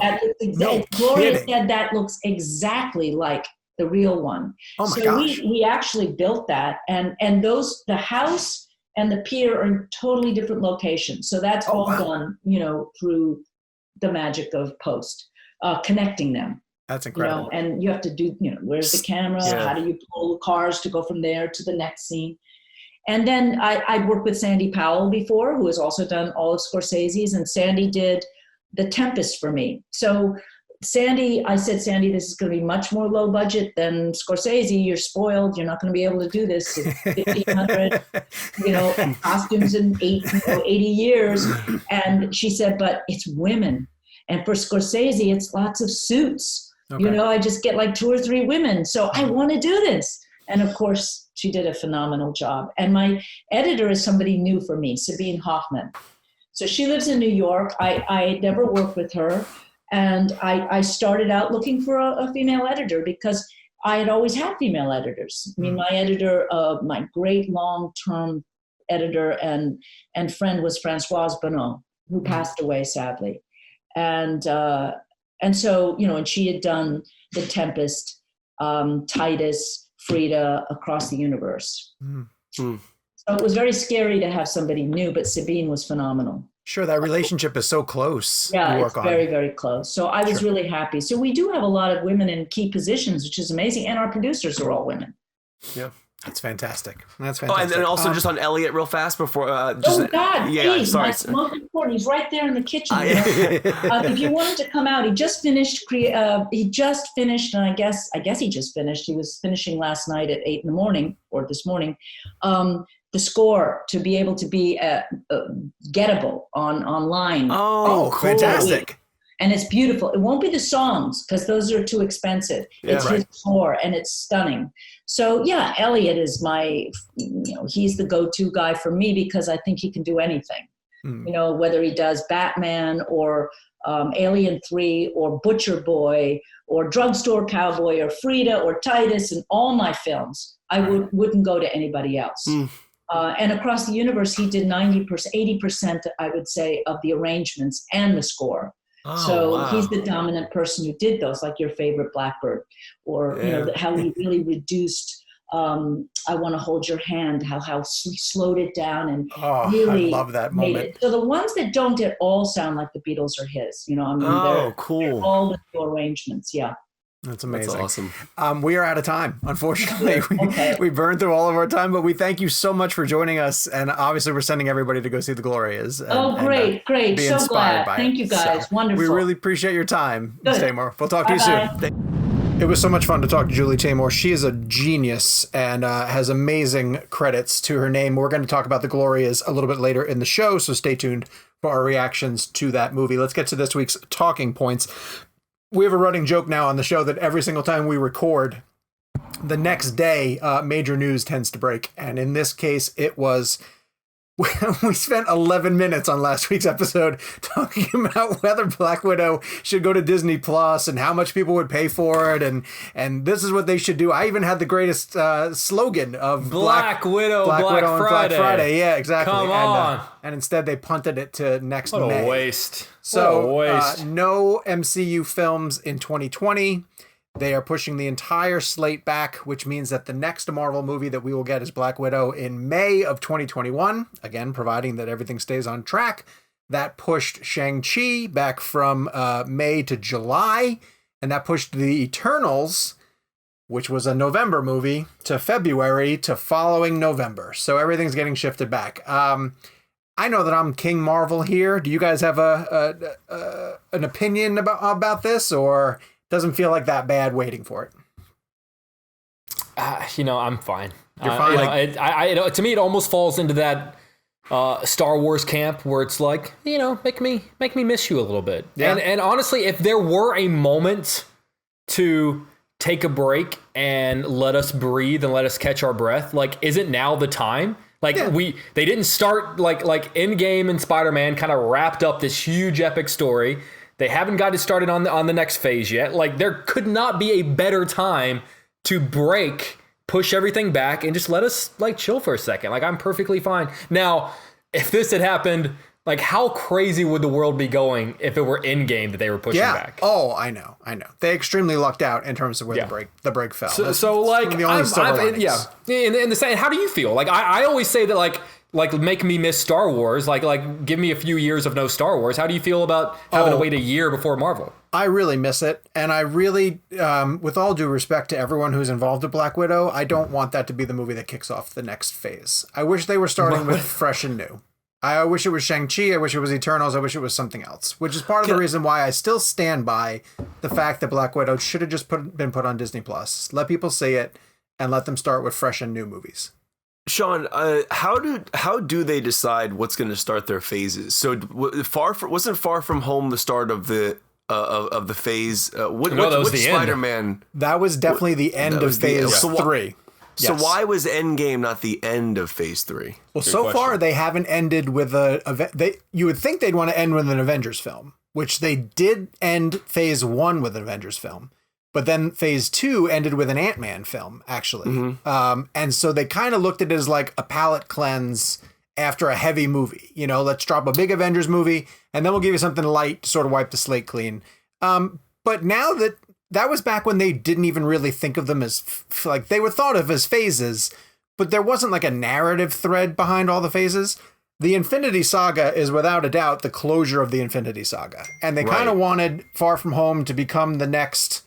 Gloria said that looks exactly like the real one. Oh my gosh. We actually built that, and the house and the pier are in totally different locations. So that's all done, through the magic of post, connecting them. That's incredible. And you have to do, where's the camera? Yeah. How do you pull the cars to go from there to the next scene? And then I'd worked with Sandy Powell before, who has also done all of Scorsese's, and Sandy did The Tempest for me. So I said, Sandy, this is going to be much more low budget than Scorsese. You're spoiled. You're not going to be able to do this. It's 1,500, costumes in 80 years. And she said, but it's women. And for Scorsese, it's lots of suits. Okay. I just get like 2 or 3 women. So I want to do this. And of course, she did a phenomenal job. And my editor is somebody new for me, Sabine Hoffman. So she lives in New York. I had never worked with her. And I started out looking for a female editor because I had always had female editors. My editor, my great long-term editor and friend was Françoise Bonneau, who passed away, sadly. And so, and she had done The Tempest, Titus, Frida, Across the Universe. So it was very scary to have somebody new, but Sabine was phenomenal. Sure, that relationship is so close. Yeah, you it's very, very close. So I was really happy. So we do have a lot of women in key positions, which is amazing. And our producers are all women. Yeah. That's fantastic. That's Oh, fantastic. and then also just on Elliot real fast before. God, yeah, please, sorry. my most important. He's right there in the kitchen. If you want him to come out, he just finished. And I guess he just finished. He was finishing last night at 8 a.m. or this morning. The score to be able to be gettable online. Oh, cool. Fantastic. And it's beautiful. It won't be the songs because those are too expensive. It's his score and it's stunning. So yeah, Elliot is he's the go-to guy for me because I think he can do anything. Whether he does Batman or Alien 3 or Butcher Boy or Drugstore Cowboy or Frida or Titus and all my films, I wouldn't go to anybody else. And Across the Universe, he did 90%, 80%, I would say, of the arrangements and the score. He's the dominant person who did those, like Your Favorite Blackbird, or how he really reduced I Want to Hold Your Hand, how he slowed it down and really I love that made moment. it. So the ones that don't at all sound like the Beatles are his. Cool. They're all the new arrangements. Yeah. That's amazing. That's awesome. We are out of time, unfortunately. We burned through all of our time, but we thank you so much for joining us. And obviously, we're sending everybody to go see the Glorias. Great. Be So inspired glad. by Thank it. you, guys. So, Wonderful. we really appreciate your time, Good. Ms. Taymor. We'll talk to you soon. It was so much fun to talk to Julie Taymor. She is a genius and has amazing credits to her name. We're going to talk about the Glorias a little bit later in the show, so stay tuned for our reactions to that movie. Let's get to this week's talking points. We have a running joke now on the show that every single time we record, the next day, major news tends to break. And in this case, it was, we spent 11 minutes on last week's episode talking about whether Black Widow should go to Disney Plus and how much people would pay for it. And this is what they should do. I even had the greatest slogan of Black Widow, Black and Black Friday. Yeah, exactly. Come on. And instead they punted it to next What May. a waste. So What a waste. no MCU films in 2020. They are pushing the entire slate back, which means that the next Marvel movie that we will get is Black Widow in May of 2021. Again, providing that everything stays on track. That pushed Shang-Chi back from May to July. And that pushed the Eternals, which was a November movie, to February to following November. So everything's getting shifted back. I know that I'm King Marvel here. Do you guys have an opinion about this, or doesn't feel like that bad waiting for it? I'm fine. You're fine. To me, it almost falls into that Star Wars camp where it's like, make me miss you a little bit. Yeah. And honestly, if there were a moment to take a break and let us breathe and let us catch our breath, like, isn't now the time? Like, they didn't start like Endgame and Spider-Man kind of wrapped up this huge epic story. They haven't got it started on the next phase yet. Like, there could not be a better time to break, push everything back, and just let us chill for a second. Like, I'm perfectly fine. Now, if this had happened, like, how crazy would the world be going if it were Endgame that they were pushing back? Oh, I know. They extremely lucked out in terms of where the break fell. So like, the only silver linings. In the same, how do you feel? Like, I always say that like make me miss Star Wars. Like give me a few years of no Star Wars. How do you feel about having to wait a year before Marvel? I really miss it. And I really, with all due respect to everyone who's involved with Black Widow, I don't want that to be the movie that kicks off the next phase. I wish they were starting with fresh and new. I wish it was Shang-Chi. I wish it was Eternals. I wish it was something else, which is part of the reason why I still stand by the fact that Black Widow should have just been put on Disney Plus. Let people see it and let them start with fresh and new movies. Sean, how do they decide what's going to start their phases? So wasn't Far From Home the start of the phase? Which Spider-Man? That was definitely the end of phase 3. So why was Endgame not the end of phase 3? Well, so far they haven't ended with you would think they'd want to end with an Avengers film, which they did end phase 1 with an Avengers film. But then phase 2 ended with an Ant-Man film, actually. Mm-hmm. And so they kind of looked at it as like a palate cleanse after a heavy movie. Let's drop a big Avengers movie, and then we'll give you something light to sort of wipe the slate clean. But now that that was back when they didn't even really think of them as like they were thought of as phases, but there wasn't like a narrative thread behind all the phases. The Infinity Saga is without a doubt the closure of the Infinity Saga. And they kind of wanted Far From Home to become the next,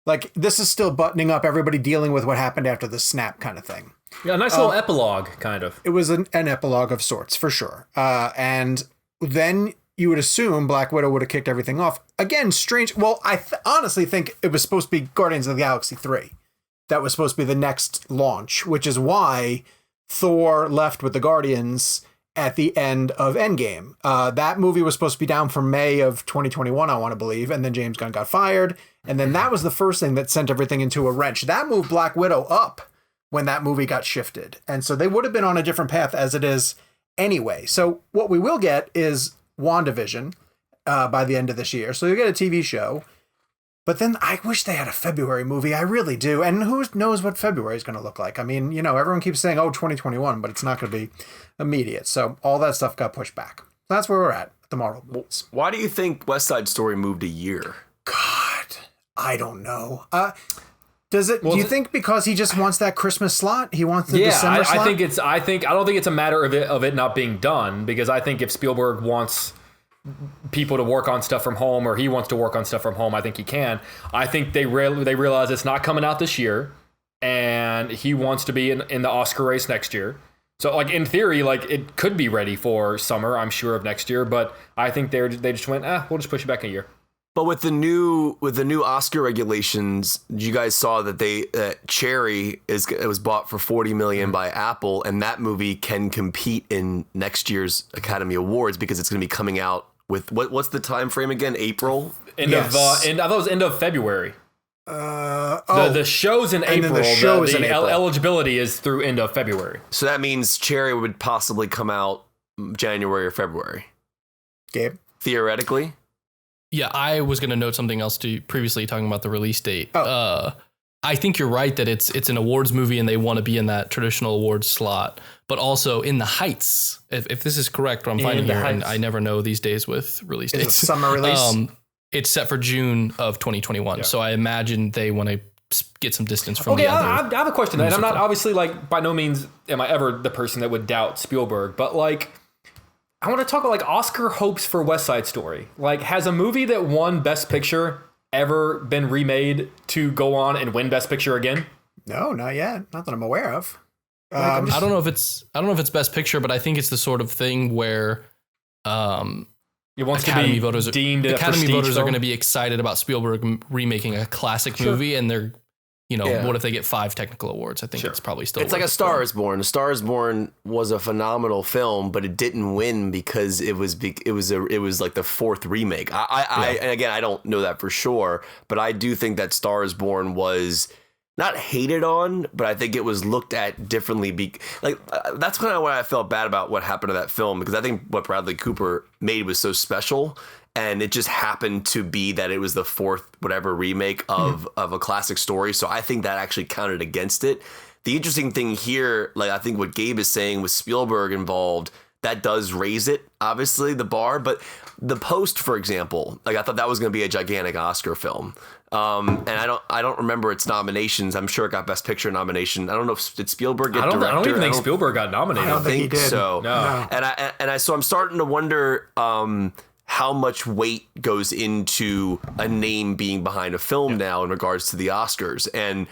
like, this is still buttoning up everybody dealing with what happened after the snap kind of thing. Yeah, a nice little epilogue, kind of. It was an epilogue of sorts, for sure. And then you would assume Black Widow would have kicked everything off. Again, strange. Well, I honestly think it was supposed to be Guardians of the Galaxy 3. That was supposed to be the next launch, which is why Thor left with the Guardians at the end of Endgame. That movie was supposed to be down for May of 2021, I want to believe, and then James Gunn got fired, and then that was the first thing that sent everything into a wrench. That moved Black Widow up when that movie got shifted, and so they would have been on a different path as it is anyway. So what we will get is WandaVision by the end of this year, so you'll get a TV show. But then I wish they had a February movie. I really do. And who knows what February is going to look like? I mean, you know, everyone keeps saying, 2021, but it's not going to be immediate. So all that stuff got pushed back. So that's where we're at the Marvel movies. Why do you think West Side Story moved a year? God, I don't know. Does it? Well, do you think because he just wants that Christmas slot? He wants the December slot? I don't think it's a matter of it not being done, because I think if Spielberg wants people to work on stuff from home, or he wants to work on stuff from home, I think he can. I think they realize it's not coming out this year, and he wants to be in the Oscar race next year. So, like, in theory, like, it could be ready for summer, I'm sure, of next year. But I think they just went, we'll just push it back a year. But with the new Oscar regulations, you guys saw that Cherry it was bought for $40 million by Apple, and that movie can compete in next year's Academy Awards because it's going to be coming out with what's the time frame again? April? I thought it was end of February. The show's in April. The eligibility is through end of February. So that means Cherry would possibly come out January or February. Gabe? Theoretically? Yeah, I was going to note something else to previously talking about the release date. I think you're right that it's an awards movie and they want to be in that traditional awards slot, but also in the Heights. If this is correct, what I'm finding here, and I never know these days with release dates. It's a summer release. It's set for June of 2021, so I imagine they want to get some distance from the other. I have a question, and I'm not obviously, like, by no means am I ever the person that would doubt Spielberg, but, like, I want to talk about, like, Oscar hopes for West Side Story. Like, has a movie that won Best Picture ever been remade to go on and win Best Picture again? No, not yet. Not that I'm aware of. I don't know if it's Best Picture, but I think it's the sort of thing where it wants Academy to be voters deemed Academy voters film. are going to be excited about Spielberg remaking a classic movie, and they're, what if they get 5 technical awards? I think it's probably still. It's like A Star Is Born. A Star Is Born was a phenomenal film, but it didn't win because it was like the 4th remake. And again, I don't know that for sure, but I do think that Star Is Born was not hated on, but I think it was looked at differently. That's kind of why I felt bad about what happened to that film, because I think what Bradley Cooper made was so special. And it just happened to be that it was the 4th whatever remake of a classic story. So I think that actually counted against it. The interesting thing here, like, I think what Gabe is saying with Spielberg involved, that does raise it, obviously, the bar. But The Post, for example, like, I thought that was going to be a gigantic Oscar film. And I don't remember its nominations. I'm sure it got Best Picture nomination. I don't know if did Spielberg get director. I don't even think Spielberg got nominated. I don't think he did. So. No. So I'm starting to wonder how much weight goes into a name being behind a film now in regards to the Oscars. And,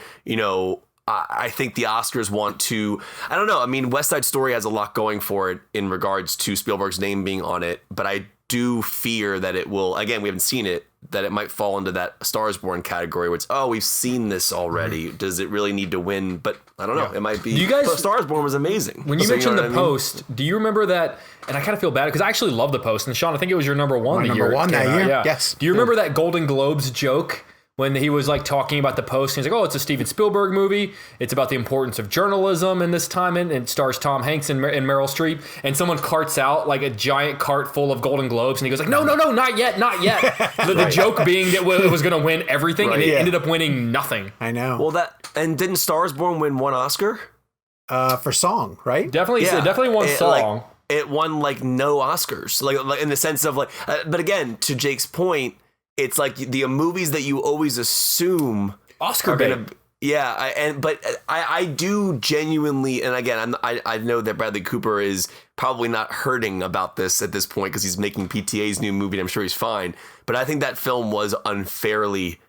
I think the Oscars want to, I don't know. I mean, West Side Story has a lot going for it in regards to Spielberg's name being on it, but I do fear that it will, again, we haven't seen it, that it might fall into that Star Is Born category where it's, we've seen this already. Does it really need to win? But I don't know. It might be. You guys, Star Is Born was amazing. When you mentioned The Post, do you remember that? And I kind of feel bad because I actually love The Post. And Sean, I think it was your number one. Number one that year. Yeah. Yes. Do you remember that Golden Globes joke when he was, like, talking about The Post? And he's like, it's a Steven Spielberg movie. It's about the importance of journalism in this time, and it stars Tom Hanks and Meryl Streep. And someone carts out, like, a giant cart full of Golden Globes, and he goes like, no, not yet. The joke being that it was going to win everything, and it ended up winning nothing. I know. Well, didn't Star Is Born win 1 Oscar? For song, right? Definitely won song. It won, like, no Oscars, like in the sense of, like, but again, to Jake's point, it's like the movies that you always assume Oscar are bait. gonna. Yeah, but I do genuinely, and again, I know that Bradley Cooper is probably not hurting about this at this point because he's making PTA's new movie, and I'm sure he's fine. But I think that film was unfairly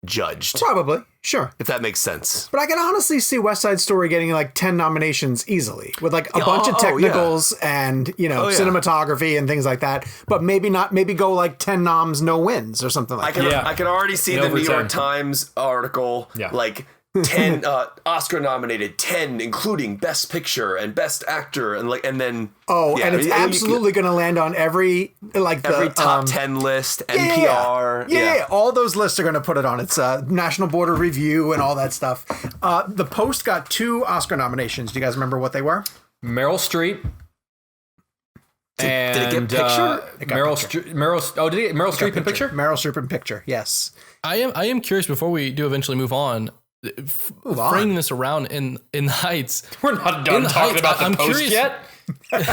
judged. Probably, sure. If that makes sense. But I can honestly see West Side Story getting like 10 nominations easily with like a bunch of technicals and, cinematography and things like that. But maybe go like 10 noms, no wins or something like that. I can already see the New York Times article, like 10 Oscar nominated, 10 including Best Picture and Best Actor, and then and it's absolutely going to land on every top 10 list, NPR. Yeah, all those lists are going to put it on. It's National Board of Review and all that stuff. The Post got 2 Oscar nominations. Do you guys remember what they were? Meryl Streep. Did it get picture? Meryl Streep in picture? Meryl Streep in picture, yes. I am curious before we do eventually move on. Framing this around in the Heights. We're not done talking about the Post yet.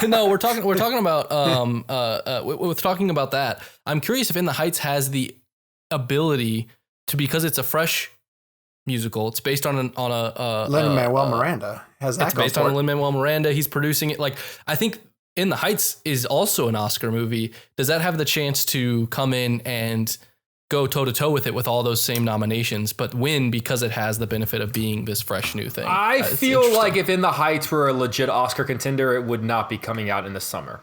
No, we're talking about with talking about that. I'm curious if In the Heights has the ability to, because it's a fresh musical. It's based on a Lin-Manuel Miranda has that. It's based on Lin-Manuel Miranda. He's producing it. Like, I think In the Heights is also an Oscar movie. Does that have the chance to come in and go toe to toe with it with all those same nominations, but win because it has the benefit of being this fresh new thing? I feel like if In the Heights were a legit Oscar contender, it would not be coming out in the summer.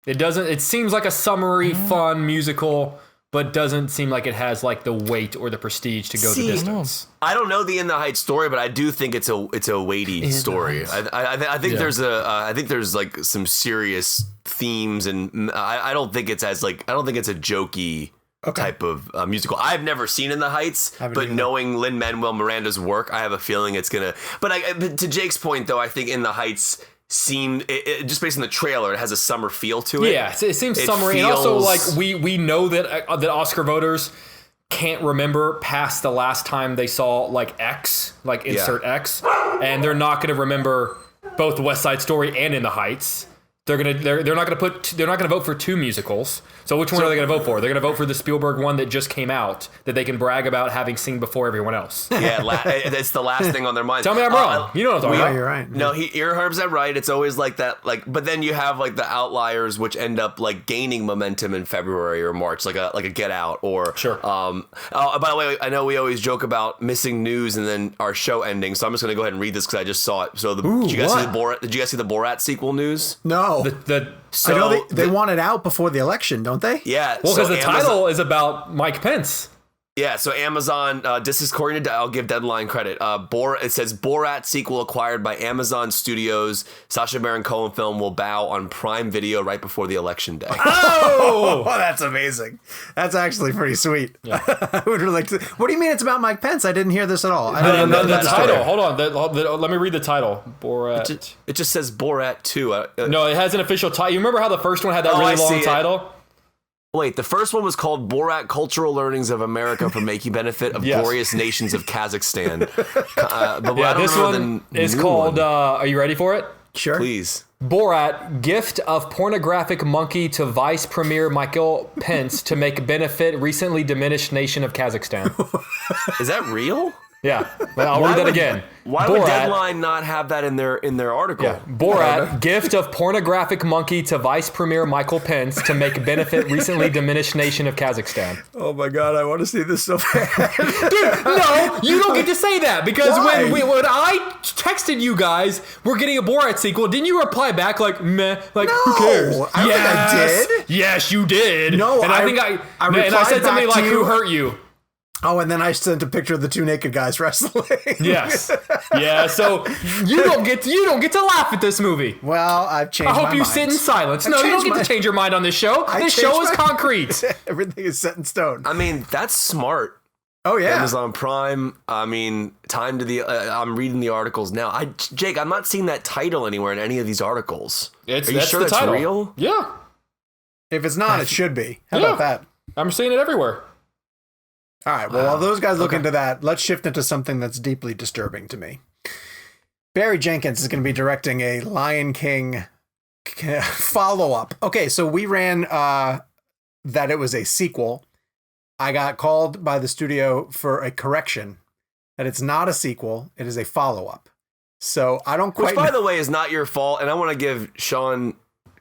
It seems like a summery, fun musical, but doesn't seem like it has like the weight or the prestige to go the distance. I don't know the In the Heights story, but I do think it's a weighty story. I think there's like some serious themes, and I don't think it's a jokey type of musical. I've never seen In the Heights, but knowing Lin-Manuel Miranda's work, I have a feeling it's gonna. But to Jake's point, though, I think In the Heights seemed just based on the trailer, it has a summer feel to it. Yeah, it seems summery, and also like we know that Oscar voters can't remember past the last time they saw like X, like insert X, and they're not going to remember both West Side Story and In the Heights. They're not gonna vote for 2 musicals. So which one are they gonna vote for? They're gonna vote for the Spielberg one that just came out that they can brag about having seen before everyone else. Yeah, it's the last thing on their mind. Tell me I'm wrong. You know what I'm talking about. You're right. No, Earharb's that right. It's always like that. Like, but then you have like the outliers, which end up like gaining momentum in February or March, like a Get Out or sure. By the way, I know we always joke about missing news and then our show ending, so I'm just gonna go ahead and read this because I just saw it. So did you guys see the Borat sequel news? No. So I know they want it out before the election, don't they? Yeah. Well, because the title is about Mike Pence. Yeah, so Amazon, this is according to, I'll give Deadline credit. It says Borat sequel acquired by Amazon Studios. Sacha Baron Cohen film will bow on Prime Video right before the election day. Oh, that's amazing. That's actually pretty sweet. Yeah. I would really like to. What do you mean it's about Mike Pence? I didn't hear this at all. The title. Hold on. Let me read the title. Borat. It just says Borat 2. No, it has an official title. You remember how the first one had that really long title? Wait, the first one was called Borat Cultural Learnings of America for Making Benefit of Glorious Nations of Kazakhstan. This one is called, are you ready for it? Sure. Please. Borat, gift of pornographic monkey to Vice Premier Michael Pence to make benefit recently diminished nation of Kazakhstan. Is that real? Yeah, but I'll read that again. Why would Deadline not have that in their article? Yeah. Borat, gift of pornographic monkey to Vice Premier Michael Pence to make benefit recently diminished nation of Kazakhstan. Oh my God, I want to see this so bad. Dude, no, you don't get to say that because when I texted you guys, we're getting a Borat sequel, didn't you reply back like, meh, like, who cares? I don't think I did. Yes, you did. No, and I said something like, who hurt you? Oh, and then I sent a picture of the 2 naked guys wrestling. Yes. Yeah, so you don't get to laugh at this movie. Well, I've changed my mind. I hope you sit in silence. No, you don't get to change your mind on this show. This show is concrete. Everything is set in stone. I mean, that's smart. Oh, yeah. Amazon Prime. I mean, time to the... I'm reading the articles now. Jake, I'm not seeing that title anywhere in any of these articles. Are you sure that's real? Yeah. If it's not, it should be. How about that? I'm seeing it everywhere. All right, well, while those guys look into that, let's shift into something that's deeply disturbing to me. Barry Jenkins is going to be directing a Lion King follow-up. Okay, so we ran that it was a sequel. I got called by the studio for a correction that it's not a sequel. It is a follow-up. So I don't quite... Which, by the way, is not your fault. And I want to give Sean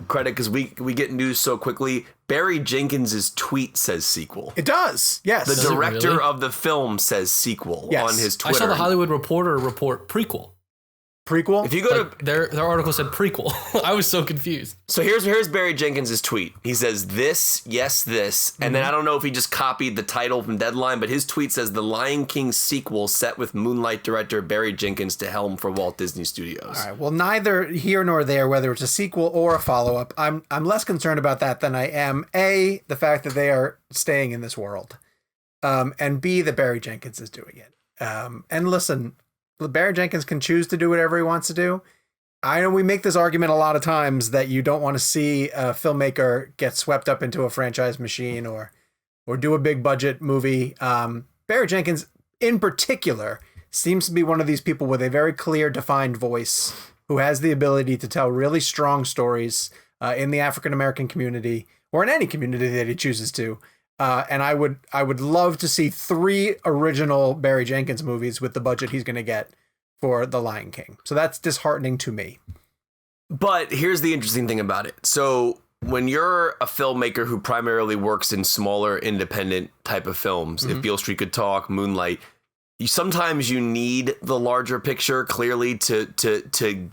credit because we get news so quickly. Barry Jenkins' tweet says sequel. It does, yes. The director of the film says sequel on his Twitter. I saw the Hollywood Reporter report prequel. Prequel? If you go to their article said prequel. I was so confused. So here's Barry Jenkins' tweet. He says this, yes, this. And then I don't know if he just copied the title from Deadline, but his tweet says The Lion King sequel set with Moonlight director Barry Jenkins to helm for Walt Disney Studios. All right. Well, neither here nor there, whether it's a sequel or a follow-up. I'm less concerned about that than I am, A, the fact that they are staying in this world, and B, that Barry Jenkins is doing it. And listen, Barry Jenkins can choose to do whatever he wants to do. I know we make this argument a lot of times that you don't want to see a filmmaker get swept up into a franchise machine or do a big budget movie. Barry Jenkins, in particular, seems to be one of these people with a very clear, defined voice who has the ability to tell really strong stories in the African-American community or in any community that he chooses to. And I would love to see 3 original Barry Jenkins movies with the budget he's going to get for The Lion King. So that's disheartening to me. But here's the interesting thing about it. So when you're a filmmaker who primarily works in smaller independent type of films, if Beale Street Could Talk, Moonlight, sometimes you need the larger picture clearly to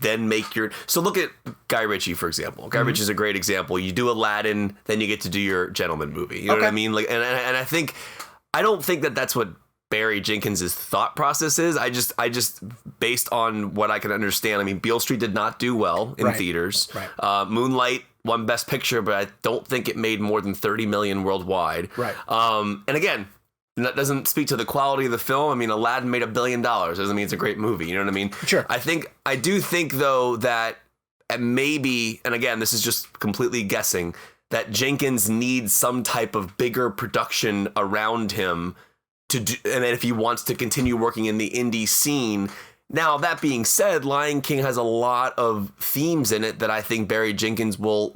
then make your... So look at Guy Ritchie, for example. Guy Ritchie is a great example. You do Aladdin, then you get to do your Gentleman movie. You know what I mean? Like, and I don't think that that's what Barry Jenkins' thought process is. I just based on what I can understand. I mean, Beale Street did not do well in theaters. Right. Moonlight won Best Picture, but I don't think it made more than 30 million worldwide. Right. And again, that doesn't speak to the quality of the film. I mean, Aladdin made $1 billion. Doesn't mean it's a great movie. You know what I mean? Sure. I do think though that maybe, and again, this is just completely guessing, that Jenkins needs some type of bigger production around him to do, and then if he wants to continue working in the indie scene. Now, that being said, Lion King has a lot of themes in it that I think Barry Jenkins will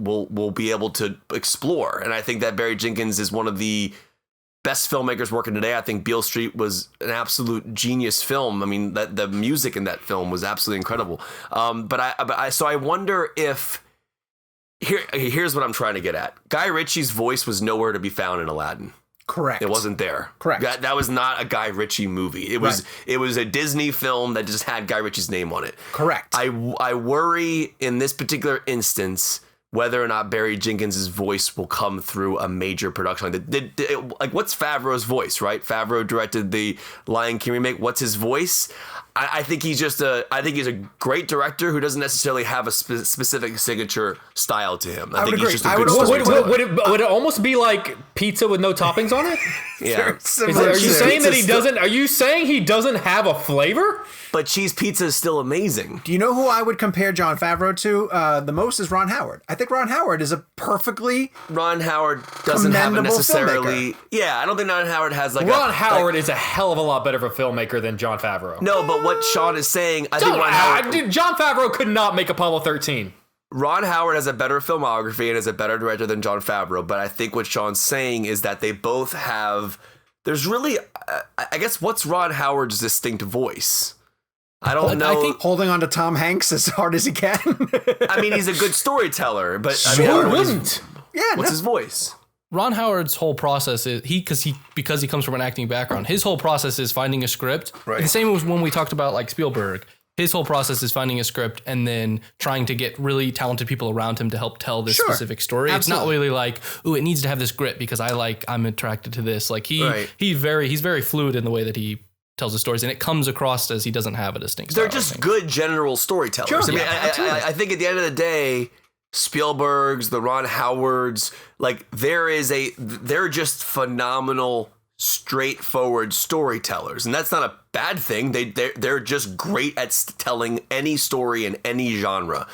be able to explore. And I think that Barry Jenkins is one of the best filmmakers working today. I think Beale Street was an absolute genius film. I mean, the music in that film was absolutely incredible. So I wonder if here's what I'm trying to get at. Guy Ritchie's voice was nowhere to be found in Aladdin. Correct. It wasn't there. Correct. That was not a Guy Ritchie movie. It was a Disney film that just had Guy Ritchie's name on it. Correct. I worry in this particular instance whether or not Barry Jenkins' voice will come through a major production. Like, what's Favreau's voice, right? Favreau directed the Lion King remake. What's his voice? I think he's he's a great director who doesn't necessarily have a specific signature style to him. I think agree. he's just a good storyteller. Would it almost be like pizza with no toppings on it? Yeah. Are you saying that he doesn't? Are you saying he doesn't have a flavor? But cheese pizza is still amazing. Do you know who I would compare Jon Favreau to the most is Ron Howard. I think Ron Howard is a perfectly Ron Howard doesn't have a necessarily... filmmaker. Yeah, I don't think Ron Howard has like Ron Howard is a hell of a lot better of a filmmaker than Jon Favreau. No, but what Sean is saying... I think Ron Howard... Jon Favreau could not make Apollo 13. Ron Howard has a better filmography and is a better director than Jon Favreau, but I think what Sean's saying is that they both have... There's really... I guess what's Ron Howard's distinct voice? I don't know. I think holding on to Tom Hanks as hard as he can. I mean, he's a good storyteller, but Sure wouldn't. What's his voice? Ron Howard's whole process is because he comes from an acting background. His whole process is finding a script. Right. The same as when we talked about like Spielberg. His whole process is finding a script and then trying to get really talented people around him to help tell this specific story. Absolutely. It's not really like, ooh, it needs to have this grit because I'm attracted to this. Like he's very fluid in the way that he tells the stories, and it comes across as he doesn't have a distinct style. They're just good general storytellers. Sure, I mean, yeah, I think at the end of the day, Spielberg's, the Ron Howards, like they're just phenomenal, straightforward storytellers, and that's not a bad thing. They're just great at telling any story in any genre.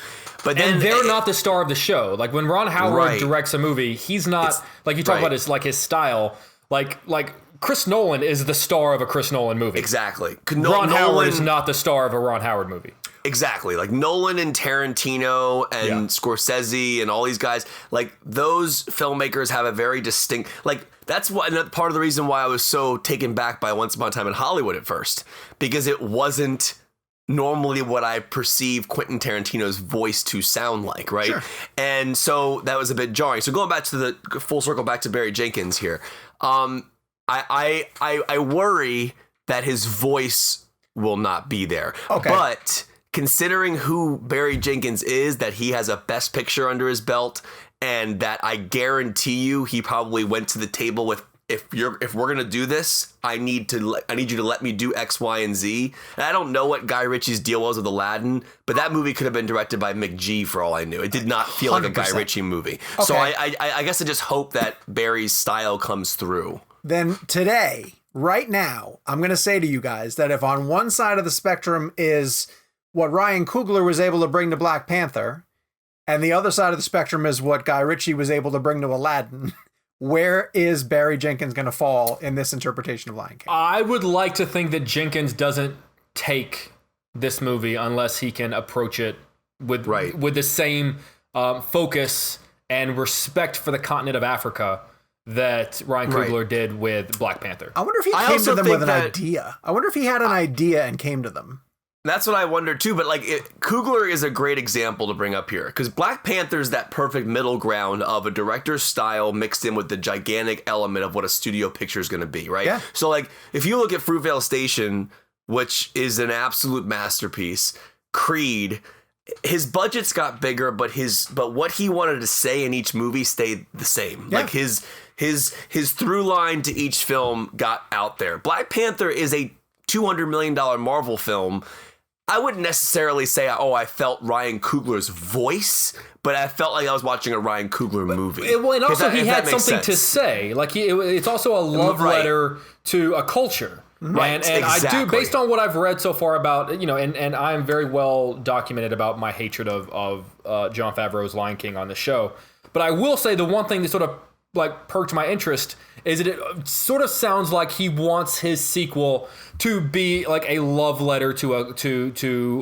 But then they're not the star of the show. Like when Ron Howard directs a movie, he's not like you talk about his style. Like Chris Nolan is the star of a Chris Nolan movie. Exactly. Ron Howard is not the star of a Ron Howard movie. exactly. Like Nolan and Tarantino and Scorsese and all these guys, like those filmmakers have a very distinct, like that's what part of the reason why I was so taken back by Once Upon a Time in Hollywood at first, because it wasn't normally what I perceive Quentin Tarantino's voice to sound like, right? Sure. And so that was a bit jarring. So going back to the full circle back to Barry Jenkins here, I worry that his voice will not be there. Okay. But considering who Barry Jenkins is, that he has a Best Picture under his belt, and that I guarantee you he probably went to the table with, if we're gonna do this, I need you to let me do X, Y, and Z. And I don't know what Guy Ritchie's deal was with Aladdin, but that movie could have been directed by McG for all I knew. It did not feel 100%. Like a Guy Ritchie movie. Okay. So I guess I just hope that Barry's style comes through. Then today, right now, I'm gonna say to you guys that if on one side of the spectrum is what Ryan Coogler was able to bring to Black Panther, and the other side of the spectrum is what Guy Ritchie was able to bring to Aladdin, where is Barry Jenkins going to fall in this interpretation of Lion King? I would like to think that Jenkins doesn't take this movie unless he can approach it with the same focus and respect for the continent of Africa that Ryan Coogler did with Black Panther. I wonder if he came to them with an idea. I wonder if he had an idea and came to them. That's what I wonder too, but like Coogler is a great example to bring up here, because Black Panther's that perfect middle ground of a director's style mixed in with the gigantic element of what a studio picture is going to be, right? Yeah. So like if you look at Fruitvale Station, which is an absolute masterpiece, Creed, his budgets got bigger, but what he wanted to say in each movie stayed the same. Yeah. Like his through line to each film got out there. Black Panther is a $200 million Marvel film. I wouldn't necessarily say, I felt Ryan Coogler's voice, but I felt like I was watching a Ryan Coogler movie. Well, and also he had something to say. Like it's also a love letter to a culture. Right, and exactly. I do, based on what I've read so far about, and I'm very well documented about my hatred of Jon Favreau's Lion King on the show. But I will say the one thing that sort of like perked my interest is that it sort of sounds like he wants his sequel to be like a love letter to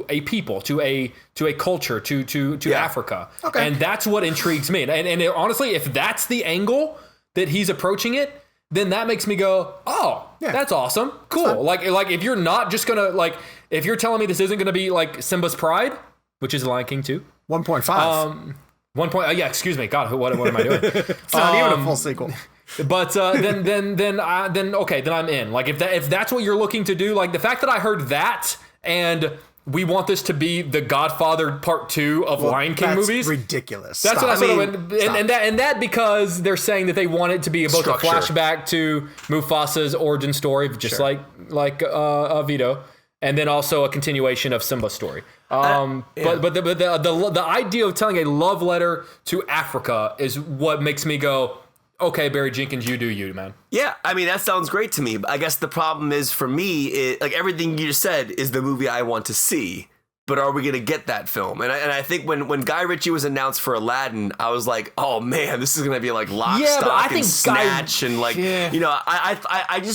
a people, to a culture, to Africa. Okay. And that's what intrigues me. And honestly, if that's the angle that he's approaching it, then that makes me go, that's awesome. Cool. Like if you're not just going to if you're telling me this isn't going to be like Simba's Pride, which is Lion King 2. 1.5. 1 point. Yeah, excuse me. God, what am I doing? It's not even a full sequel. But then I'm in. Like if that's what you're looking to do, like the fact that I heard that and we want this to be the Godfather Part 2 of Lion King movies. Ridiculous. That's what I sort of went, and that because they're saying that they want it to be both a flashback to Mufasa's origin story, just like Vito, and then also a continuation of Simba's story. But the idea of telling a love letter to Africa is what makes me go, okay, Barry Jenkins, you do you, man. Yeah, I mean, that sounds great to me. But I guess the problem is for me, like everything you just said is the movie I want to see. But are we going to get that film? And I think when Guy Ritchie was announced for Aladdin, I was like, oh man, this is going to be like Lock, Stock, and Snatch.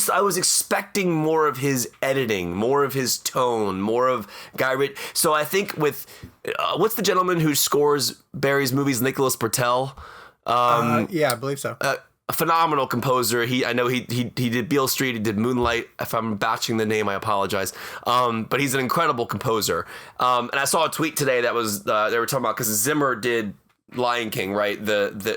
I was expecting more of his editing, more of his tone, more of Guy Ritchie. So I think with, what's the gentleman who scores Barry's movies, Nicholas Britell? I believe so. A phenomenal composer. I know he did Beale Street. He did Moonlight. If I'm botching the name, I apologize. But he's an incredible composer. And I saw a tweet today that was they were talking about, because Zimmer did Lion King, right?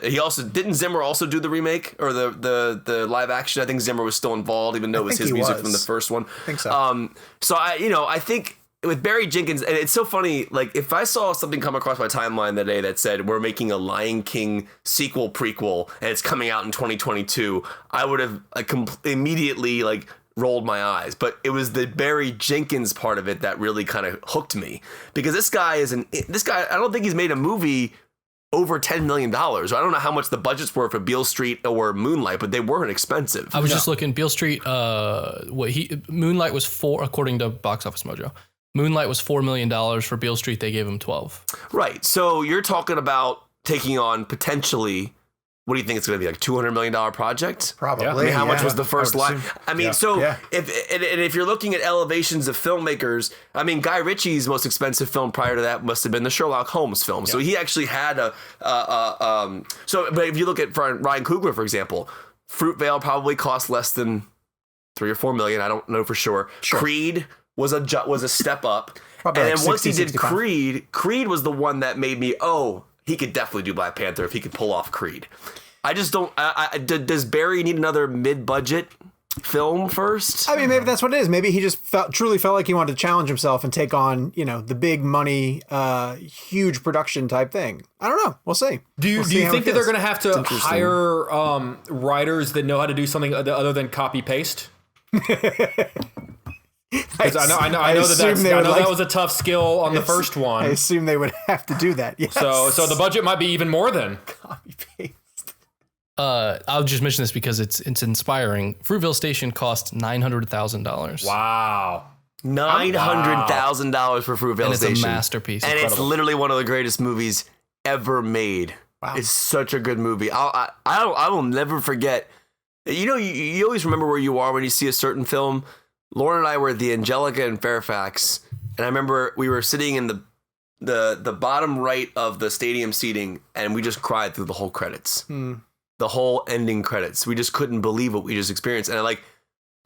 He also didn't Zimmer also do the remake or the live action. I think Zimmer was still involved, even though it was his music from the first one. I think so. So I think with Barry Jenkins, and it's so funny, like if I saw something come across my timeline that day that said we're making a Lion King sequel prequel and it's coming out in 2022, I would have immediately rolled my eyes. But it was the Barry Jenkins part of it that really kind of hooked me, because this guy I don't think he's made a movie over $10 million. I don't know how much the budgets were for Beale Street or Moonlight, but they weren't expensive. I was just looking. Beale Street, Moonlight was $4, according to Box Office Mojo. Moonlight was $4 million. For Beale Street, they gave him 12. Right. So you're talking about taking on potentially what do you think it's going to be, like $200 million project? Probably. Yeah. I mean, how much was the first line? I mean, Yeah. if you're looking at elevations of filmmakers, I mean, Guy Ritchie's most expensive film prior to that must have been the Sherlock Holmes film. So he actually had but if you look at Ryan Coogler, for example, Fruitvale probably cost less than $3 or $4 million. I don't know for sure. Creed was a step up. Probably and like then once 60, he did 65. Creed was the one that made me, he could definitely do Black Panther if he could pull off Creed. I just don't. Does Barry need another mid-budget film first? I mean, maybe that's what it is. Maybe he just truly felt like he wanted to challenge himself and take on, the big money, huge production type thing. I don't know. We'll see. Do you think that they're going to have to hire writers that know how to do something other than copy paste? Because I know that was a tough skill on the first one. I assume they would have to do that. Yes. So the budget might be even more than Copy paste. I'll just mention this because it's inspiring. Fruitvale Station cost $900,000. wow. $900,000 for Fruitvale And it's Station. a masterpiece. And it's literally one of the greatest movies ever made. Wow. It's such a good movie. I will never forget. You always remember where you are when you see a certain film. Lauren and I were at the Angelica in Fairfax, and I remember we were sitting in the bottom right of the stadium seating, and we just cried through the whole credits. The whole ending credits. We just couldn't believe what we just experienced. And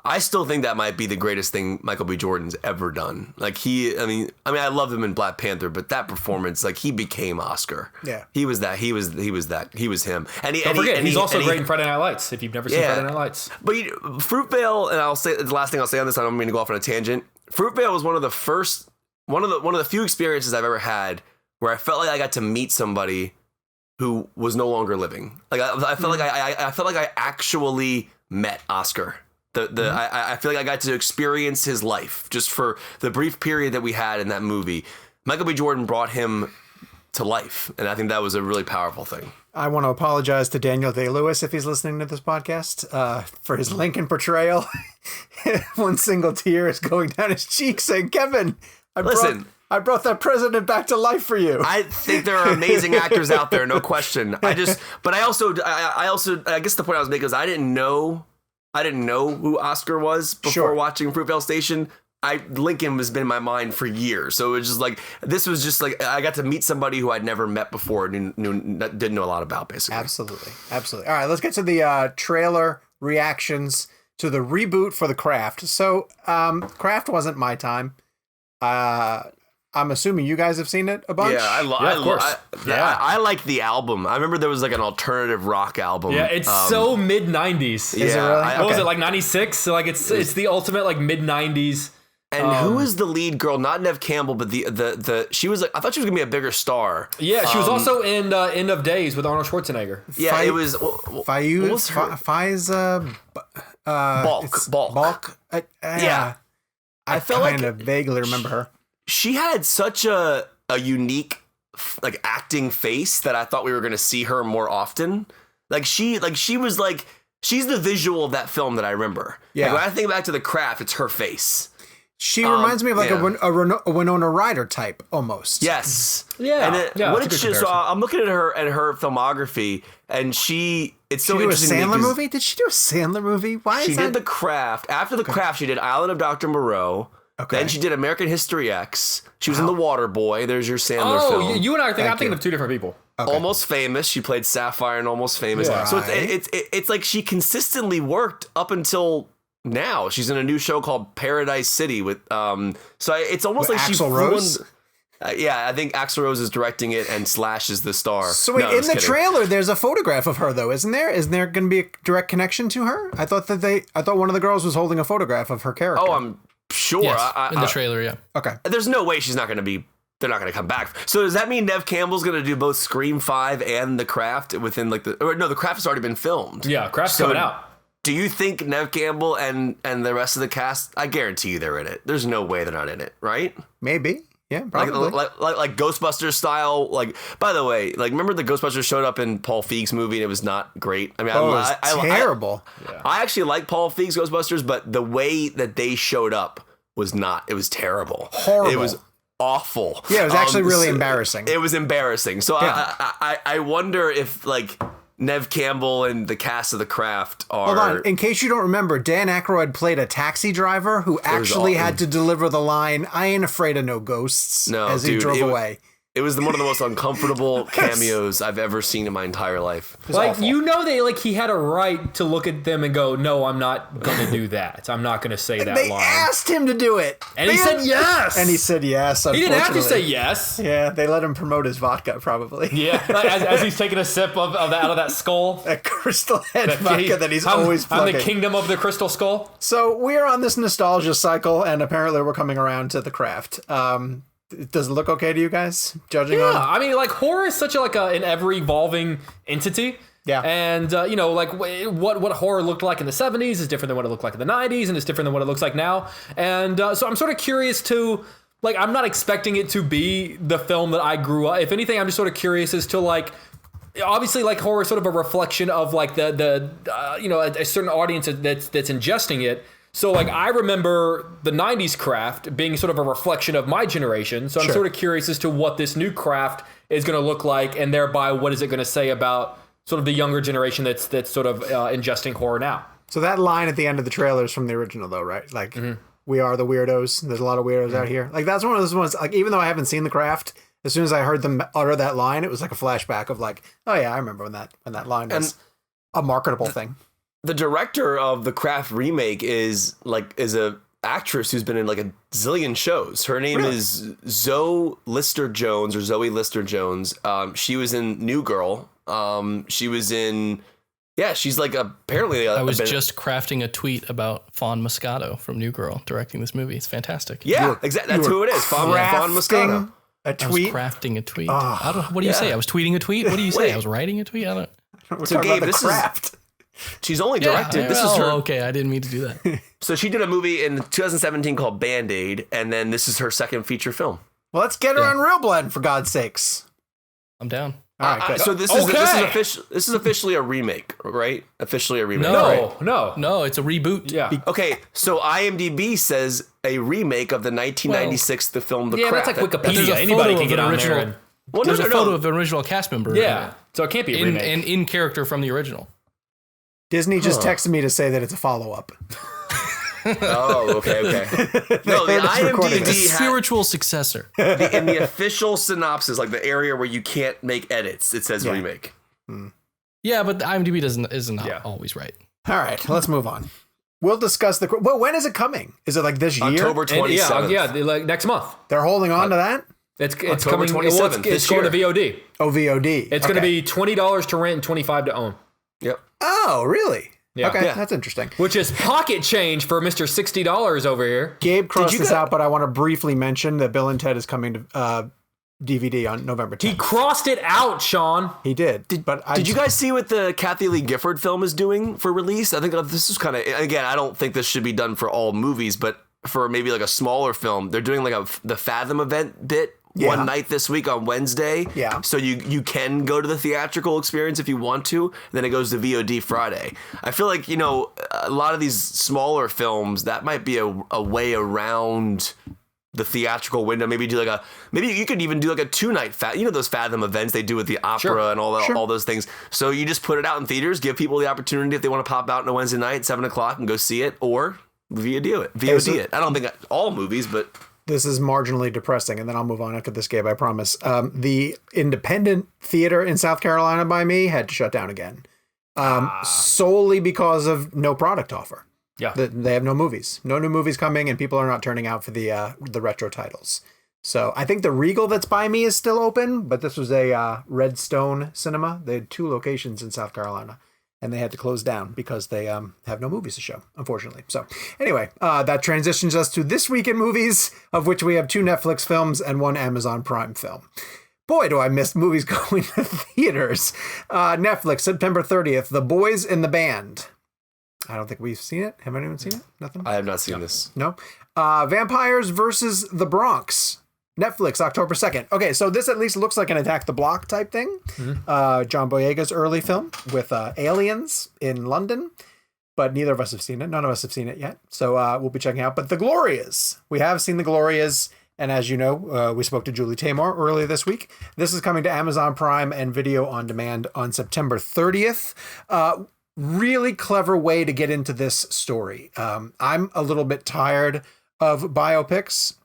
I still think that might be the greatest thing Michael B. Jordan's ever done. Like I love him in Black Panther, but that performance, like he became Oscar. Yeah. He was that. He was him. And Don't forget, he's also great in Friday Night Lights. If you've never seen Friday Night Lights, but Fruitvale, and I'll say the last thing I'll say on this. I don't mean to go off on a tangent. Fruitvale was one of the few experiences I've ever had where I felt like I got to meet somebody who was no longer living. Like I felt like I felt like I actually met Oscar. I feel like I got to experience his life just for the brief period that we had in that movie. Michael B. Jordan brought him to life, and I think that was a really powerful thing. I want to apologize to Daniel Day-Lewis if he's listening to this podcast for his Lincoln portrayal. One single tear is going down his cheek saying, Kevin, I brought that president back to life for you. I think there are amazing actors out there, no question. I guess the point I was making is I didn't know who Oscar was before watching Fruitvale Station. Lincoln has been in my mind for years. So it was just like, this was just like, I got to meet somebody who I'd never met before and didn't know a lot about, basically. Absolutely. All right, let's get to the trailer reactions to the reboot for The Craft. So Craft wasn't my time. I'm assuming you guys have seen it a bunch. Yeah, of course. I like the album. I remember there was like an alternative rock album. Yeah, it's so mid '90s. Is it really? What was it, like '96? So like it's the ultimate like mid '90s. And who is the lead girl? Not Neve Campbell, but the she was like, I thought she was gonna be a bigger star. Yeah, she was also in End of Days with Arnold Schwarzenegger. Yeah, it was Balk. Yeah, I felt kind of vaguely remember her. She had such a unique like acting face that I thought we were going to see her more often. She's the visual of that film that I remember. Yeah. Like, when I think back to The Craft, it's her face. She reminds me of like a Winona Ryder type almost. Yes. Yeah. And I'm looking at her filmography, and it's so interesting. Did she do a Sandler movie? Did she do a Sandler movie? Why she did The Craft. After The Craft, she did Island of Dr. Moreau. Okay. Then she did American History X. She was in The Waterboy. There's your Sandler film. Oh, you and I I'm thinking of two different people. Okay. Almost Famous. She played Sapphire in Almost Famous. Yeah. So it's like she consistently worked up until now. She's in a new show called Paradise City with it's almost like Axl Rose. I think Axl Rose is directing it and Slash is the star. So wait, in the trailer, there's a photograph of her though, isn't there? Isn't there going to be a direct connection to her? I thought one of the girls was holding a photograph of her character. Oh, I'm sure. Yes, in the trailer, yeah. Okay. There's no way she's not going to be. They're not going to come back. So does that mean Neve Campbell's going to do both Scream 5 and The The Craft has already been filmed. Yeah, Craft's coming out. Do you think Neve Campbell and the rest of the cast? I guarantee you they're in it. There's no way they're not in it, right? Maybe. Yeah, probably. Like Ghostbusters style. Like, by the way, like, remember the Ghostbusters showed up in Paul Feig's movie and it was not great. I mean, it was terrible. I actually like Paul Feig's Ghostbusters, but the way that they showed up was not. It was terrible. Horrible. It was awful. Yeah, it was actually really embarrassing. It was embarrassing. So yeah. I wonder if like Nev Campbell and the cast of The Craft are. Hold on. In case you don't remember, Dan Aykroyd played a taxi driver who actually had to deliver the line, "I ain't afraid of no ghosts," as he drove away. It was one of the most uncomfortable cameos I've ever seen in my entire life. Like, awful. he had a right to look at them and go, no, I'm not going to do that. I'm not going to say that They line. asked him to do it. And he said yes. And he said yes. He didn't have to say unfortunately. yes. Yeah, they let him promote his vodka, probably. Yeah, as he's taking a sip out of that skull. That crystal head vodka that he's always I'm plugging. the kingdom of the crystal skull. So we're on this nostalgia cycle, and apparently we're coming around to The Craft. Does it look okay to you guys? Judging on, I mean, like, horror is such an ever-evolving entity. Yeah. And, what horror looked like in the 70s is different than what it looked like in the 90s, and it's different than what it looks like now. And so I'm sort of curious to, I'm not expecting it to be the film that I grew up. If anything, I'm just sort of curious as to, obviously, horror is sort of a reflection of, a certain audience that's ingesting it. So, I remember the 90s Craft being sort of a reflection of my generation. So I'm sort of curious as to what this new Craft is going to look like, and thereby what is it going to say about sort of the younger generation that's sort of ingesting horror now. So that line at the end of the trailer is from the original, though, right? We are the weirdos. There's a lot of weirdos out here. That's one of those ones, even though I haven't seen The Craft, as soon as I heard them utter that line, it was like a flashback of oh yeah, I remember when that line was a marketable thing. The director of the Craft remake is a actress who's been in a zillion shows. Her name is Zoe Lister-Jones. She was in New Girl. She was in, she's apparently. I was just crafting a tweet about Fawn Moscato from New Girl directing this movie. It's fantastic. Yeah, exactly. That's who it is. Fawn Moscato. A tweet. I was crafting a tweet. What do you say? I was tweeting a tweet. What do you say? I was writing a tweet. I don't. So Gabe, this Craft. She's only directed. This is her. Okay, I didn't mean to do that. So she did a movie in 2017 called Band-Aid, and then this is her second feature film. Well, let's get her on Real Blend, for God's sakes. I'm down. All right, good. So this is officially a remake, right? Officially a remake. No, it's a reboot. Yeah. Okay, so IMDb says a remake of the 1996 the film The Craft. That's like Wikipedia. There's a Anybody photo can get of an on original. there. There's a photo of an original cast member. Yeah, so it can't be a remake. And in character from the original. Disney just texted me to say that it's a follow-up. Oh, okay. No, the IMDb spiritual successor. In the official synopsis, the area where you can't make edits, it says remake. Yeah, but the IMDb isn't always right. All right, let's move on. We'll discuss well, when is it coming? Is it this year? October 27th. Yeah, next month. They're holding on to that? It's October coming. 27th. It's going to VOD. Oh, VOD. It's going to be $20 to rent and $25 to own. Yep. Oh, really? Yeah. Okay, that's interesting. Which is pocket change for Mr. $60 over here. Gabe crossed this out, but I want to briefly mention that Bill and Ted is coming to DVD on November 10th. He crossed it out, Sean. He did. Did you guys see what the Kathy Lee Gifford film is doing for release? I think this is kind of, again, I don't think this should be done for all movies, but for maybe a smaller film, they're doing the Fathom event bit. One night this week on Wednesday. Yeah. So you can go to the theatrical experience if you want to. Then it goes to VOD Friday. I feel like, a lot of these smaller films, that might be a way around the theatrical window. Maybe maybe you could even do a 2-night those Fathom events they do with the opera and all those things. So you just put it out in theaters, give people the opportunity if they want to pop out on a Wednesday night, 7:00 and go see it, or VOD it. I don't think all movies, but. This is marginally depressing, and then I'll move on after this, Gabe, I promise. The independent theater in South Carolina by me had to shut down again, solely because of no product offer. Yeah. They have no movies. No new movies coming, and people are not turning out for the retro titles. So I think the Regal that's by me is still open, but this was a Redstone Cinema. They had 2 locations in South Carolina. And they had to close down because they have no movies to show, unfortunately. So anyway, that transitions us to this week in movies, of which we have 2 Netflix films and 1 Amazon Prime film. Boy, do I miss movies going to theaters. Netflix, September 30th, The Boys in the Band. I don't think we've seen it. Have anyone seen it? Nothing? I have not seen this. No. Vampires versus the Bronx. Netflix, October 2nd. Okay, so this at least looks like an Attack the Block type thing. Mm-hmm. John Boyega's early film with aliens in London, but neither of us have seen it. None of us have seen it yet, so we'll be checking out. But the Glorias. We have seen the Glorias. And as you know, we spoke to Julie Taymor earlier this week. This is coming to Amazon Prime and Video on Demand on September 30th. Really clever way to get into this story. I'm a little bit tired of biopics,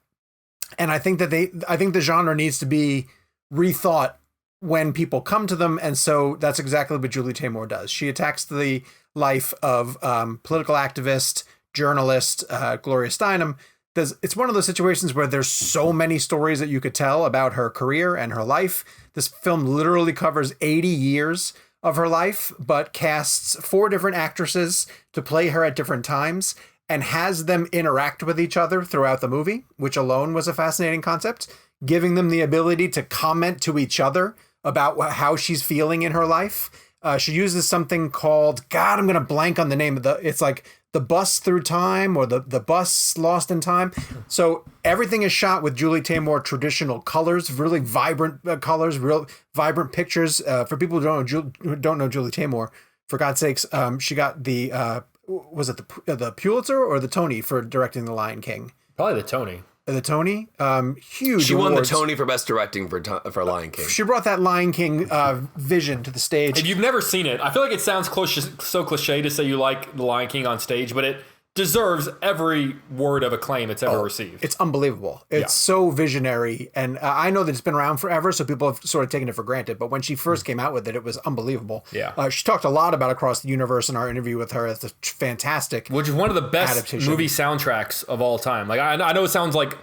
and I think the genre needs to be rethought when people come to them, and so that's exactly what Julie Taymor does. She attacks the life of political activist, journalist Gloria Steinem. It's one of those situations where there's so many stories that you could tell about her career and her life. This film literally covers 80 years of her life, but casts 4 different actresses to play her at different times and has them interact with each other throughout the movie, which alone was a fascinating concept, giving them the ability to comment to each other about how she's feeling in her life. She uses something called, God, I'm going to blank on the name of it's like the bus through time, or the bus lost in time. So everything is shot with Julie Taymor traditional colors, really vibrant colors, real vibrant pictures. For people who don't know Julie Taymor, for God's sakes, she got the was it the Pulitzer or the Tony for directing The Lion King? Probably the Tony. The Tony, huge. She won awards. the Tony for best directing for Lion King. She brought that Lion King vision to the stage. If you've never seen it, I feel like it sounds so cliche to say you like the Lion King on stage, but it deserves every word of acclaim it's ever received. It's unbelievable. It's so visionary, and I know that it's been around forever, so people have sort of taken it for granted. But when she first came out with it, it was unbelievable. Yeah, she talked a lot about Across the Universe in our interview with her. It's a fantastic, which is one of the best adaptation. Movie soundtracks of all time. Like I know it sounds like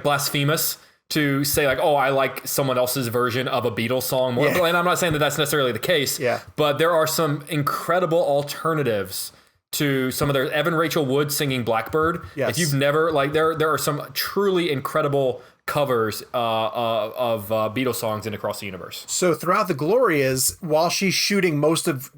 blasphemous to say like, oh, I like someone else's version of a Beatles song more. And I'm not saying that that's necessarily the case. Yeah. But there are some incredible alternatives to some of their Evan Rachel Wood singing Blackbird. Yes. If you've never there are some truly incredible covers of Beatles songs in Across the Universe. So throughout the Glorias, while she's shooting most of